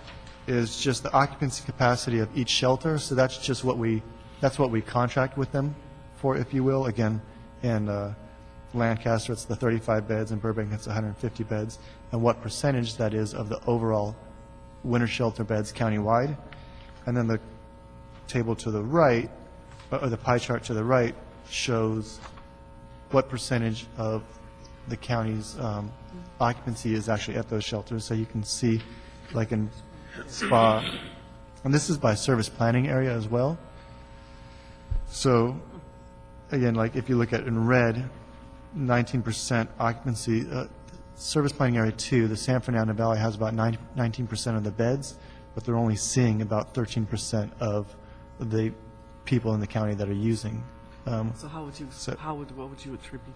is just the occupancy capacity of each shelter. So that's just what we contract with them for, if you will. Again, in Lancaster, it's the 35 beds. In Burbank, it's 150 beds. And what percentage that is of the overall winter shelter beds countywide. And then the table to the right, or the pie chart to the right, shows what percentage of the county's occupancy is actually at those shelters. So you can see, like in Spa, and this is by service planning area as well. So again, like if you look at in red, 19% occupancy. Service planning area 2, the San Fernando Valley has about 19% of the beds, but they're only seeing about 13% of the people in the county that are using. So what would you attribute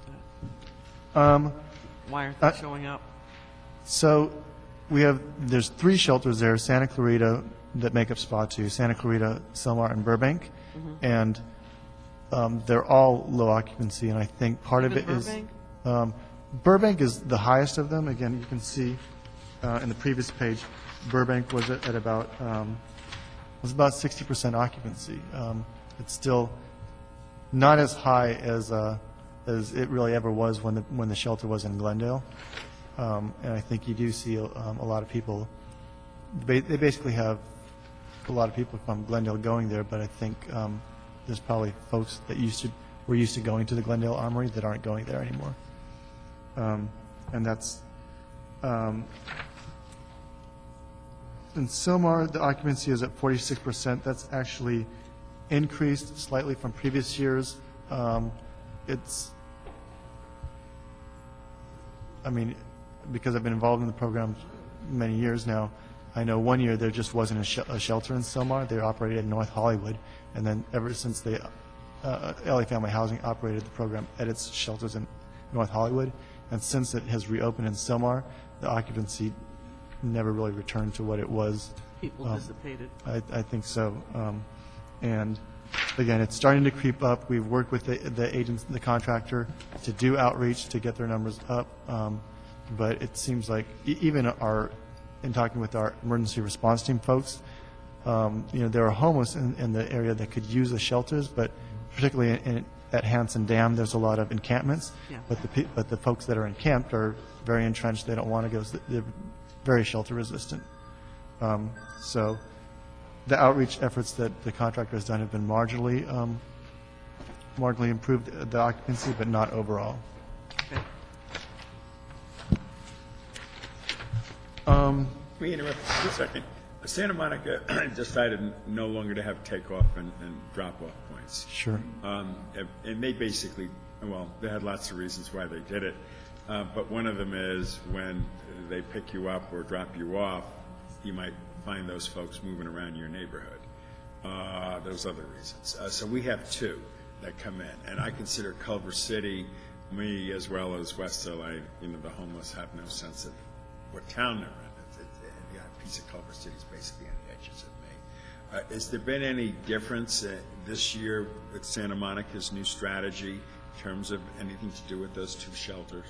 that? Why aren't they showing up? So there's 3 shelters there, Santa Clarita, that make up Spa 2, Santa Clarita, Selmar, and Burbank, and they're all low occupancy, and I think part of it is Burbank is the highest of them. Again, you can see in the previous page, Burbank was at about 60% occupancy. It's still not as high as it really ever was when the shelter was in Glendale, and I think you do see a lot of people. They basically have a lot of people from Glendale going there, but I think there's probably folks that were used to going to the Glendale Armory that aren't going there anymore. And that's in Silmar, the occupancy is at 46%. That's actually increased slightly from previous years. Because I've been involved in the program many years now. I know one year there just wasn't a shelter in Sylmar. They operated in North Hollywood, and then ever since the LA Family Housing operated the program at its shelters in North Hollywood, and since it has reopened in Sylmar, the occupancy never really returned to what it was. People dissipated. I think so. And again, it's starting to creep up. We've worked with the agents, the contractor, to do outreach to get their numbers up. But it seems like even in talking with our emergency response team folks, there are homeless in the area that could use the shelters, but particularly at Hanson Dam, there's a lot of encampments. Yeah. But the folks that are encamped are very entrenched. They don't want to go. They're very shelter resistant. So the outreach efforts that the contractor has done have been marginally improved the occupancy, but not overall. Okay. Let me interrupt for a second. Santa Monica decided no longer to have takeoff and drop-off points. Sure. And they basically, well, they had lots of reasons why they did it, but one of them is when they pick you up or drop you off, you might find those folks moving around your neighborhood. Those other reasons. So we have two that come in, and I consider Culver City, me as well as West LA, the homeless have no sense of what town they're in. A piece of Culver City is basically on the edges of me. Has there been any difference this year with Santa Monica's new strategy in terms of anything to do with those two shelters?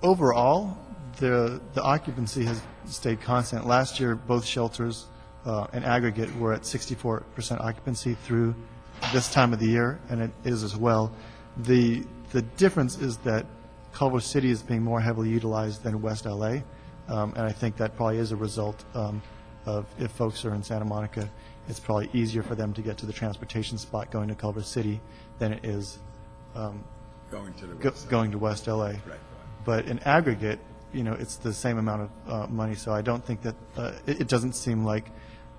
Overall, the occupancy has stayed constant. Last year, both shelters in aggregate were at 64% occupancy through this time of the year, and it is as well. The difference is that Culver City is being more heavily utilized than West LA, and I think that probably is a result of if folks are in Santa Monica, it's probably easier for them to get to the transportation spot going to Culver City than it is going to West LA. Right. But in aggregate, it's the same amount of money, so I don't think that it doesn't seem like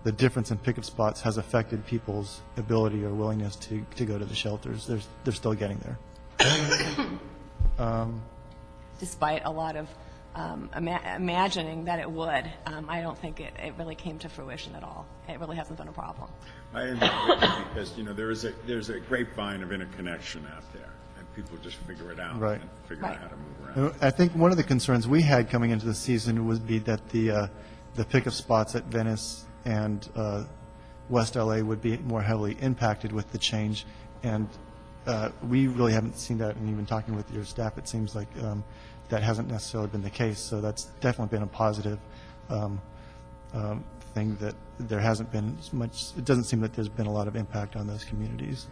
the difference in pickup spots has affected people's ability or willingness to go to the shelters. They're still getting there. Despite a lot of imagining that it would, I don't think it really came to fruition at all. It really hasn't been a problem. I understand because there's a grapevine of interconnection out there, and people just figure it out Right. and figure out how to move around. I think one of the concerns we had coming into the season would be that the pickup spots at Venice and West LA would be more heavily impacted with the change, and we really haven't seen that. And even talking with your staff, it seems like that hasn't necessarily been the case. So that's definitely been a positive thing, that there hasn't been much. It doesn't seem that there's been a lot of impact on those communities.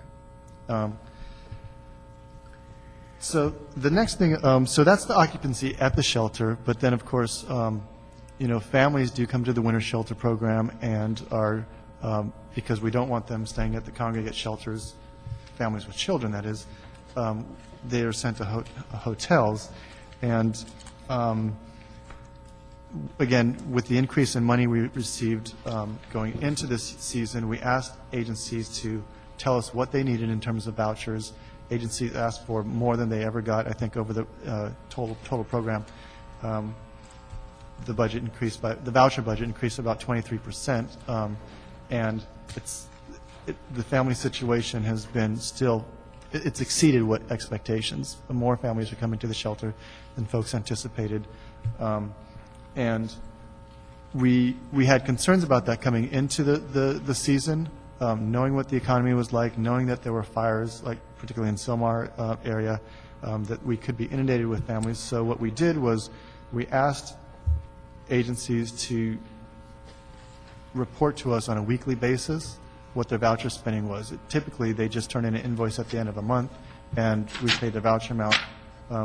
So the next thing, so that's the occupancy at the shelter. But then, of course, families do come to the winter shelter program and are, because we don't want them staying at the congregate shelters, families with children, that is, they are sent to hotels. And again, with the increase in money we received going into this season, we asked agencies to tell us what they needed in terms of vouchers. Agencies asked for more than they ever got, I think, over the total program. The voucher budget increased about 23%, and the family situation has been it's exceeded what expectations. More families are coming to the shelter than folks anticipated, and we had concerns about that coming into the season, knowing what the economy was like, knowing that there were fires, like particularly in Sylmar area, that we could be inundated with families. So what we did was we asked agencies to report to us on a weekly basis what their voucher spending was. Typically, they just turn in an invoice at the end of a month, and we pay the voucher amount.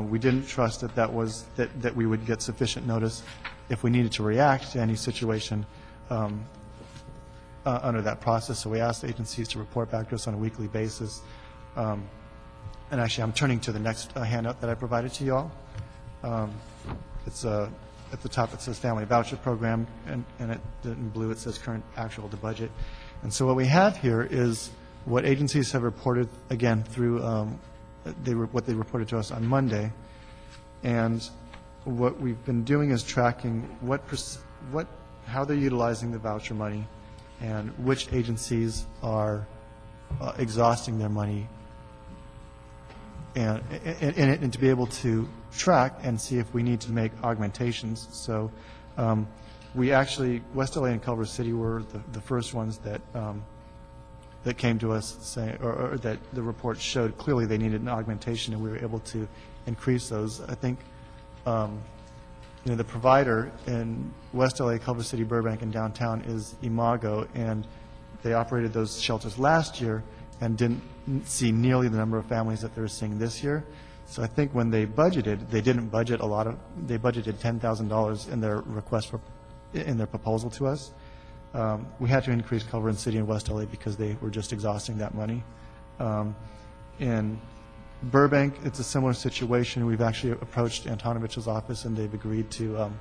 We didn't trust that we would get sufficient notice if we needed to react to any situation under that process. So we asked agencies to report back to us on a weekly basis. And actually, I'm turning to the next handout that I provided to you all. It's at the top, it says Family Voucher Program, and in blue it says Current Actual to Budget. And so what we have here is what agencies have reported, again, through what they reported to us on Monday. And what we've been doing is tracking how they're utilizing the voucher money and which agencies are exhausting their money, and to be able to track and see if we need to make augmentations. So we actually, West LA and Culver City were the first ones that came to us saying, or that the report showed clearly they needed an augmentation, and we were able to increase those. I think the provider in West LA, Culver City, Burbank, and downtown is Imago, and they operated those shelters last year and didn't see nearly the number of families that they're seeing this year. So I think when they budgeted, they didn't budget a lot of, they budgeted $10,000 in their request in their proposal to us. We had to increase Culver and City and West LA because they were just exhausting that money. In Burbank, it's a similar situation. We've actually approached Antonovich's office, and they've agreed to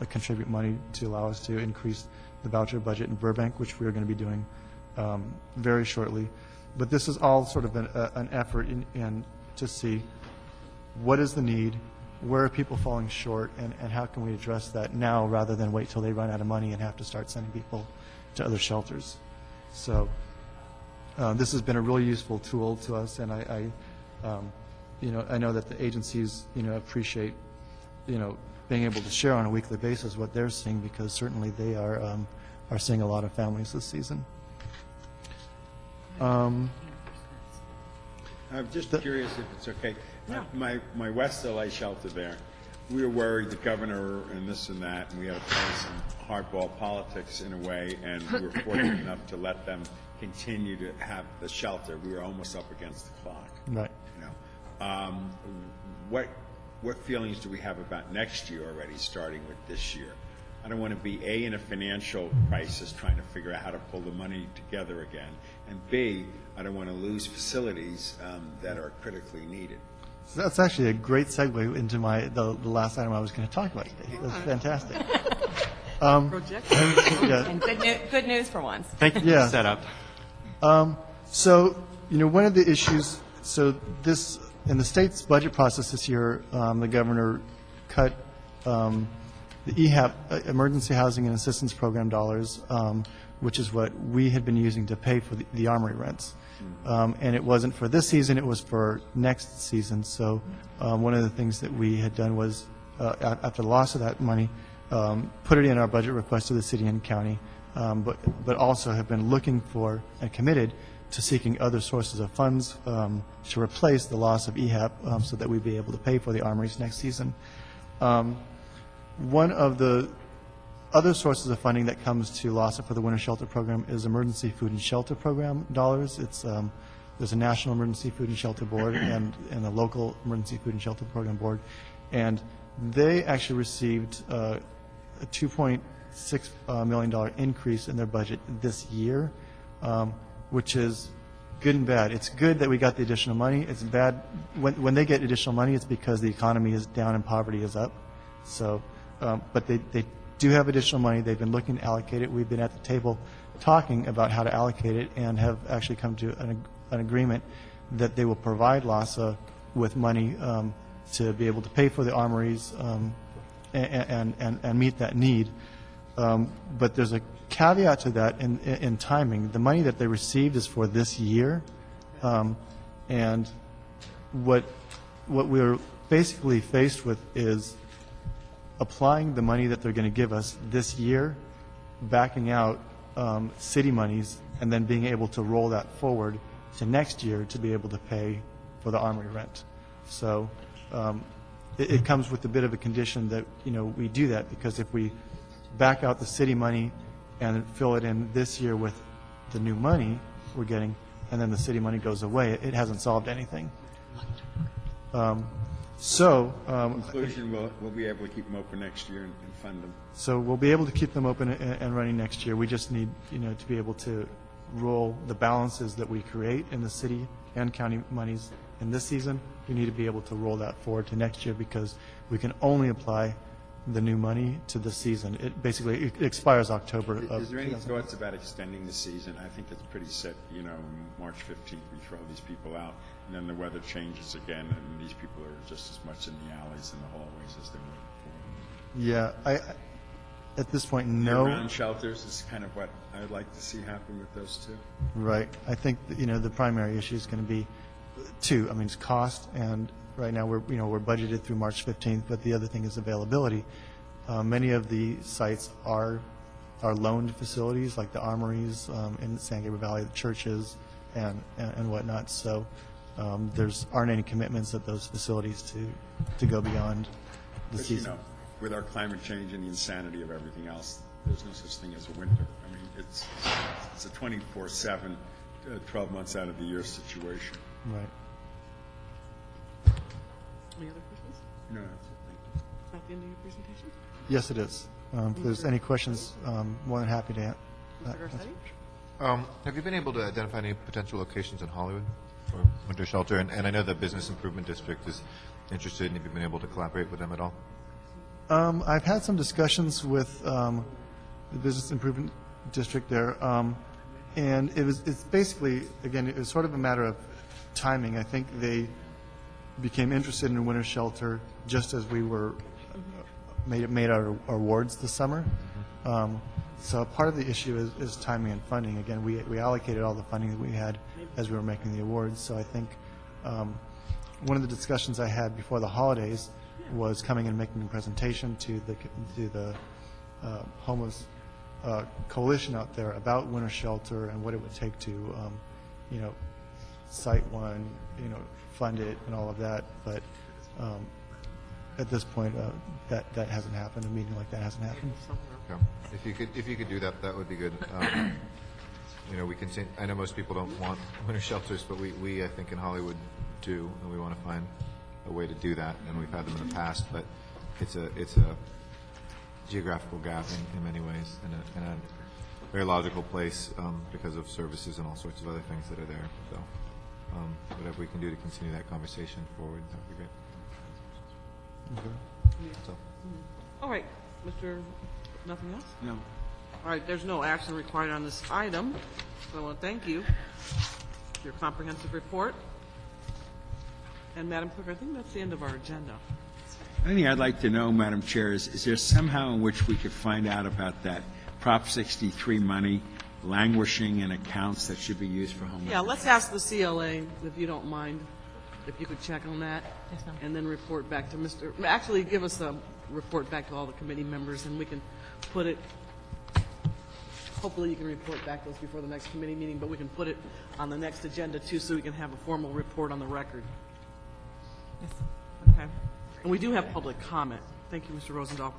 contribute money to allow us to increase the voucher budget in Burbank, which we are going to be doing very shortly. But this is all sort of an effort in to see what is the need, where are people falling short, and how can we address that now rather than wait till they run out of money and have to start sending people to other shelters. So this has been a really useful tool to us, and I know that the agencies appreciate being able to share on a weekly basis what they're seeing, because certainly they are seeing a lot of families this season. I'm just curious if it's okay. My West LA shelter there, we were worried the governor and this and that, and we had to play some hardball politics in a way, and we were fortunate enough to let them continue to have the shelter. We were almost up against the clock. Right. What feelings do we have about next year already, starting with this year? I don't want to be, A, in a financial crisis trying to figure out how to pull the money together again, and B, I don't want to lose facilities that are critically needed. So that's actually a great segue into the last item I was going to talk about today. That's fantastic. Yeah. And good news for once. Thank you for the setup. So, one of the issues, this, in the state's budget process this year, the governor cut the EHAP, Emergency Housing and Assistance Program dollars, which is what we had been using to pay for the Armory rents. And it wasn't for this season, it was for next season. So one of the things that we had done was, after the loss of that money, put it in our budget request to the city and county, but also have been looking for and committed to seeking other sources of funds to replace the loss of EHAP so that we'd be able to pay for the armories next season. One of the other sources of funding that comes to LAHSA for the Winter Shelter Program is Emergency Food and Shelter Program dollars. There's a National Emergency Food and Shelter Board and a local Emergency Food and Shelter Program Board, and they actually received a $2.6 million increase in their budget this year, which is good and bad. It's good that we got the additional money. It's bad when they get additional money, it's because the economy is down and poverty is up. So, but they do have additional money. They've been looking to allocate it. We've been at the table talking about how to allocate it and have actually come to an agreement that they will provide LAHSA with money to be able to pay for the armories and meet that need. But there's a caveat to that in timing. The money that they received is for this year, and what we're basically faced with is applying the money that they're going to give us this year, backing out city monies, and then being able to roll that forward to next year to be able to pay for the armory rent. So it comes with a bit of a condition that we do that, because if we back out the city money and fill it in this year with the new money we're getting, and then the city money goes away, it hasn't solved anything. In conclusion, we'll be able to keep them open next year and fund them. So we'll be able to keep them open and running next year. We just need, to be able to roll the balances that we create in the city and county monies in this season. We need to be able to roll that forward to next year, because we can only apply the new money to this season. It basically expires October of. Is there any thoughts about extending the season? I think that's pretty set. March 15th we throw these people out. and then the weather changes again, and these people are just as much in the alleys and the hallways as they were before. Yeah, at this point, no. Year-round shelters is kind of what I would like to see happen with those two. Right. I think that, the primary issue is going to be two. I mean, it's cost, and right now we're budgeted through March 15th, but the other thing is availability. Many of the sites are loaned facilities, like the armories in San Gabriel Valley, the churches, and whatnot. So aren't any commitments at those facilities to go beyond the But, season. with our climate change and the insanity of everything else, there's no such thing as a winter. I mean, it's a 24/7, 12 months out of the year situation. Right. Any other questions? No, that's it. Thank you. Is that the end of your presentation? Yes, it is. If there's any questions, more than happy to answer. Mr. Garcetti? Have you been able to identify any potential locations in Hollywood for winter shelter? And I know the Business Improvement District is interested, and have you been able to collaborate with them at all? I've had some discussions with the Business Improvement District there, and it's basically, again, it was sort of a matter of timing. I think they became interested in winter shelter just as we were made our awards this summer. So part of the issue is timing and funding. Again, we allocated all the funding that we had as we were making the awards. So I think one of the discussions I had before the holidays was coming and making a presentation to the homeless coalition out there about winter shelter and what it would take to, site one, fund it and all of that. But at this point, that hasn't happened. A meeting like that hasn't happened. Okay. If you could do that, that would be good. We can say, I know most people don't want winter shelters, but we I think in Hollywood do, and we want to find a way to do that. And we've had them in the past, but it's a geographical gap in many ways, and a very logical place because of services and all sorts of other things that are there. So whatever we can do to continue that conversation forward, that would be great. So. All right, nothing else? No. All right, there's no action required on this item, so I want to thank you for your comprehensive report. And Madam Clerk, I think that's the end of our agenda. The only thing I'd like to know, Madam Chair, is there somehow in which we could find out about that Prop 63 money languishing in accounts that should be used for homeless? Yeah, let's ask the CLA, if you don't mind, if you could check on that. Yes, ma'am. And then report back to actually give us a report back to all the committee members, and we can put it, hopefully you can report back to us before the next committee meeting, but we can put it on the next agenda too, so we can have a formal report on the record. Yes. Okay. And we do have public comment. Thank you, Mr. Rosendahl.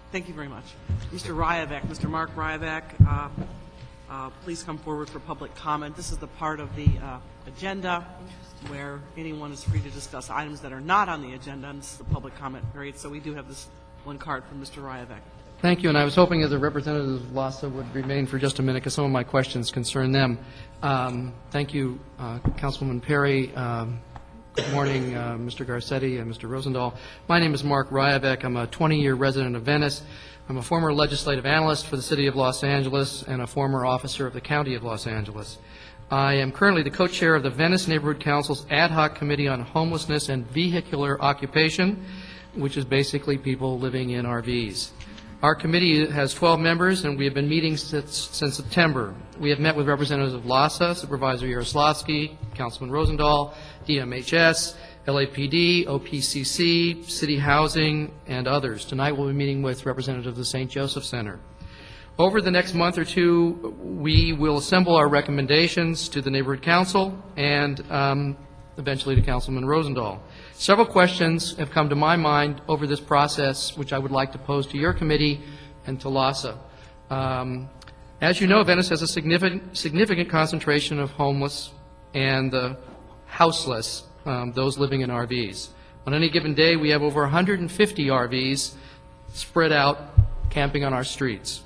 Thank you very much. Mr. Ryavec, Mr. Mark Ryavec, please come forward for public comment. This is the part of the agenda where anyone is free to discuss items that are not on the agenda, and this is the public comment period. So we do have this one card from Mr. Ryavec. Thank you, and I was hoping that the representatives of LASA would remain for just a minute because some of my questions concern them. Thank you, Councilwoman Perry. Good morning, Mr. Garcetti and Mr. Rosendahl. My name is Mark Ryavec. I'm a 20-year resident of Venice. I'm a former legislative analyst for the City of Los Angeles and a former officer of the County of Los Angeles. I am currently the co-chair of the Venice Neighborhood Council's Ad Hoc Committee on Homelessness and Vehicular Occupation, which is basically people living in RVs. Our committee has 12 members, and we have been meeting since September. We have met with representatives of LASA, Supervisor Yaroslavsky, Councilman Rosendahl, DMHS, LAPD, OPCC, City Housing, and others. Tonight we'll be meeting with representatives of the St. Joseph Center. Over the next month or two, we will assemble our recommendations to the Neighborhood Council and eventually to Councilman Rosendahl. Several questions have come to my mind over this process, which I would like to pose to your committee and to LASA. As you know, Venice has a significant concentration of homeless and houseless, those living in RVs. On any given day, we have over 150 RVs spread out camping on our streets.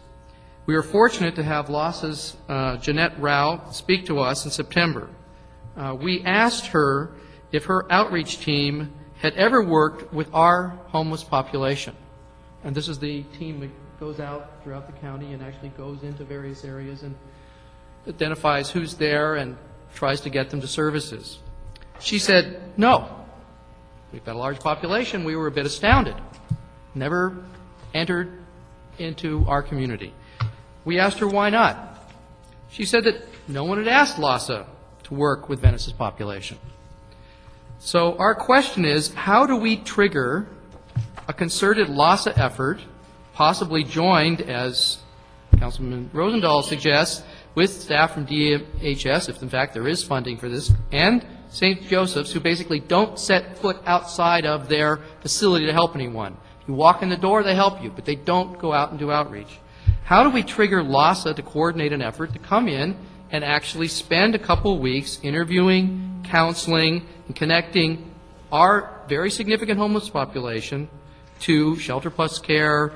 We are fortunate to have LASA's Jeanette Rao speak to us in September. We asked her if her outreach team had ever worked with our homeless population. And this is the team that goes out throughout the county and actually goes into various areas and identifies who's there and tries to get them to services. She said, no. We've got a large population. We were a bit astounded. Never entered into our community. We asked her why not. She said that no one had asked LAHSA to work with Venice's population. So our question is, how do we trigger a concerted LAHSA effort, possibly joined, as Councilman Rosendahl suggests, with staff from DHS, if in fact there is funding for this, and St. Joseph's, who basically don't set foot outside of their facility to help anyone. You walk in the door, they help you, but they don't go out and do outreach. How do we trigger LAHSA to coordinate an effort to come in and actually spend a couple of weeks interviewing, counseling, and connecting our very significant homeless population to Shelter Plus Care,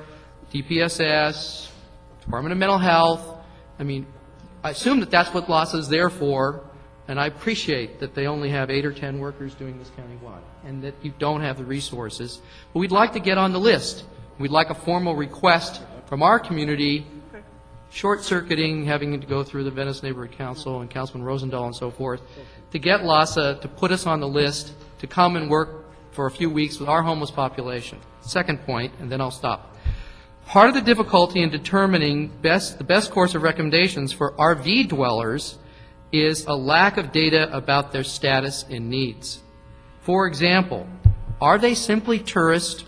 DPSS, Department of Mental Health? I mean, I assume that that's what LAHSA is there for, and I appreciate that they only have 8 or 10 workers doing this countywide, and that you don't have the resources. But we'd like to get on the list. We'd like a formal request from our community, short-circuiting, having to go through the Venice Neighborhood Council and Councilman Rosendahl and so forth, to get LAHSA to put us on the list to come and work for a few weeks with our homeless population. Second point, and then I'll stop. Part of the difficulty in determining the best course of recommendations for RV dwellers is a lack of data about their status and needs. For example, are they simply tourists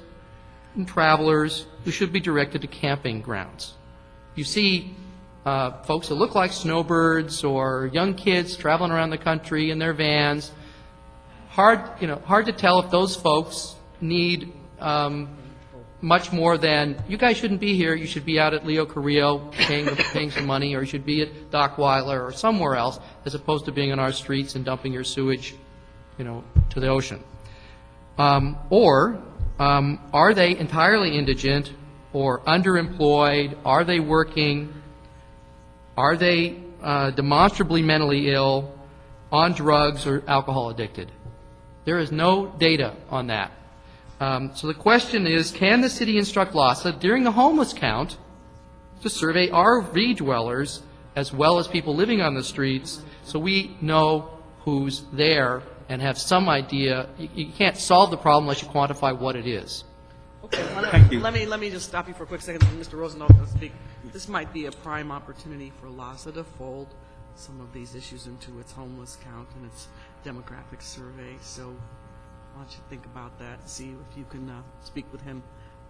and travelers who should be directed to camping grounds? You see folks that look like snowbirds or young kids traveling around the country in their vans. Hard to tell if those folks need much more than, you guys shouldn't be here, you should be out at Leo Carrillo paying some money, or you should be at Dockweiler or somewhere else, as opposed to being on our streets and dumping your sewage, to the ocean. Or are they entirely indigent or underemployed? Are they working? Are they demonstrably mentally ill, on drugs, or alcohol addicted? There is no data on that. So the question is, can the city instruct LAHSA during the homeless count to survey RV dwellers as well as people living on the streets, so we know who's there and have some idea? You can't solve the problem unless you quantify what it is. Okay, Thank you. let me just stop you for a quick second. Mr. Rosendahl can speak. This might be a prime opportunity for LAHSA to fold some of these issues into its homeless count and its demographic survey. So why don't you think about that and see if you can speak with him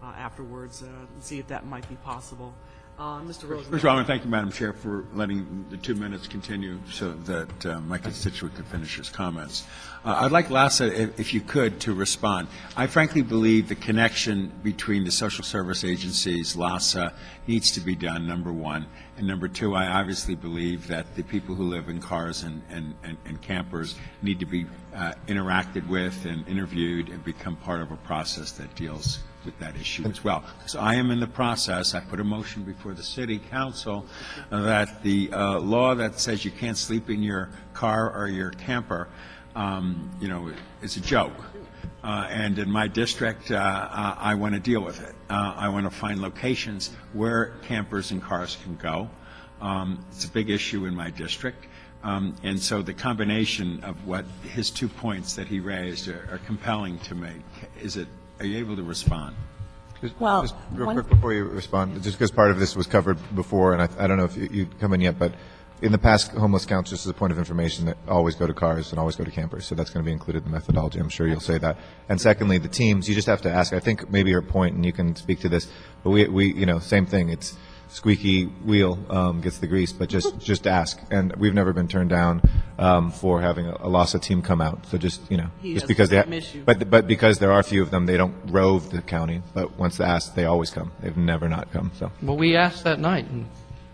afterwards and see if that might be possible. Mr. Rosendahl. First of all, I want to thank you, Madam Chair, for letting the 2 minutes continue so that my constituent could finish his comments. I'd like LAHSA, if you could, to respond. I frankly believe the connection between the social service agencies, LAHSA, needs to be done, number one. And number two, I obviously believe that the people who live in cars and campers need to be interacted with and interviewed and become part of a process that deals with that issue as well. So I am in the process. I put a motion before the City Council that the law that says you can't sleep in your car or your camper, is a joke. And in my district, I want to deal with it. I want to find locations where campers and cars can go. It's a big issue in my district. And so the combination of what his 2 points that he raised are compelling to me. Are you able to respond? Well, just real quick before you respond, just because part of this was covered before, and I don't know if you'd come in yet, but in the past homeless counts, just as a point of information, that always go to cars and always go to campers, so that's going to be included in the methodology. I'm sure you'll say that. And secondly, the teams, you just have to ask. I think maybe your point, and you can speak to this, but we same thing. It's squeaky wheel gets the grease, but just ask. And we've never been turned down for having a LAHSA team come out. So just because but because there are a few of them, they don't rove the county. But once they ask, they always come. They've never not come. So. Well, we asked that night, and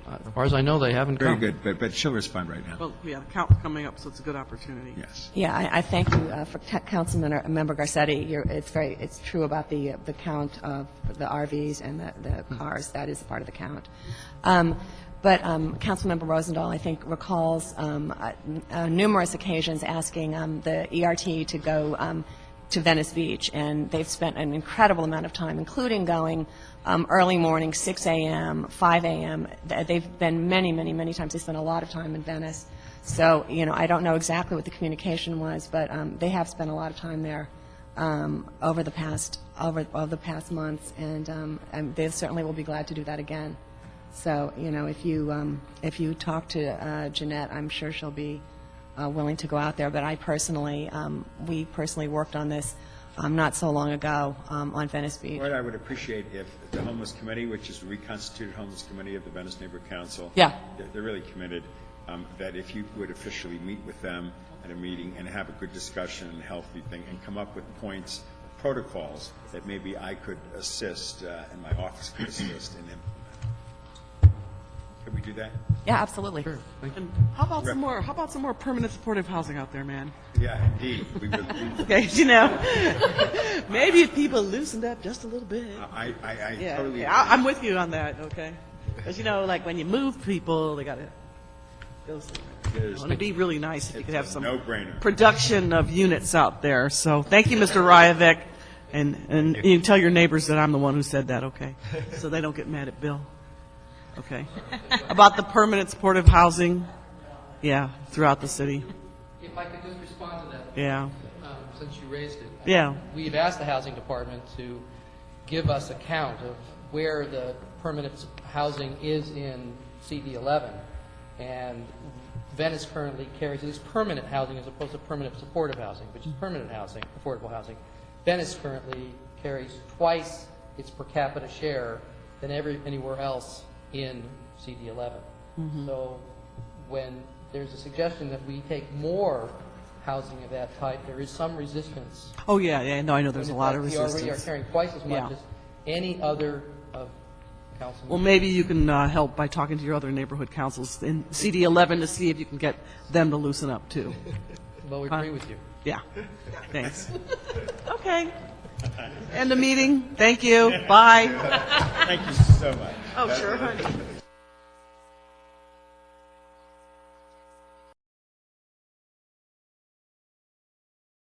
as far as I know, they haven't come. Very good, but she'll respond right now. Well, yeah, the count's coming up, so it's a good opportunity. Yes. Yeah, I thank you for Councilmember Garcetti. It's true about the count of the RVs and the cars. That is a part of the count. But Councilmember Rosendahl, I think, recalls numerous occasions asking the ERT to go to Venice Beach, and they've spent an incredible amount of time, including going early morning, 6 a.m., 5 a.m. They've been many times. They spent a lot of time in Venice. So, I don't know exactly what the communication was, but they have spent a lot of time there over the past months, and they certainly will be glad to do that again. So, if you talk to Jeanette, I'm sure she'll be willing to go out there. But we personally worked on this not so long ago on Venice Beach. What I would appreciate if the Homeless Committee, which is the reconstituted Homeless Committee of the Venice Neighborhood Council, Yeah. they're really committed, that if you would officially meet with them at a meeting and have a good discussion and healthy thing and come up with points, protocols that maybe I could assist and my office could assist in implementing. Could we do that? Yeah, absolutely. And how about some more permanent supportive housing out there, man? Yeah, indeed. We would. Okay, maybe if people loosened up just a little bit. I Yeah, totally agree. I'm with you on that, okay? Because, like when you move people, they got to go somewhere. It would be really nice if you could have some no-brainer. production of units out there. So thank you, Mr. Ryovic. And you can tell your neighbors that I'm the one who said that, okay? So they don't get mad at Bill. Okay. About the permanent supportive housing, yeah, throughout the city. If I could just respond to that. Yeah. Since you raised it. Yeah. We've asked the Housing Department to give us a count of where the permanent housing is in CD 11. And Venice currently carries, at least permanent housing as opposed to permanent supportive housing, which is permanent housing, affordable housing. Venice currently carries twice its per capita share than anywhere else in CD 11. So when there's a suggestion that we take more housing of that type, there is some resistance. Oh, yeah, no, I know there's a lot of We already are resistance. carrying twice as much Yeah. as any other of council. Well, maybe you can help by talking to your other neighborhood councils in CD 11 to see if you can get them to loosen up, too. Well, we agree with you. Yeah, thanks. Okay. End the meeting. Thank you. Bye. Thank you so much. Oh, sure, honey.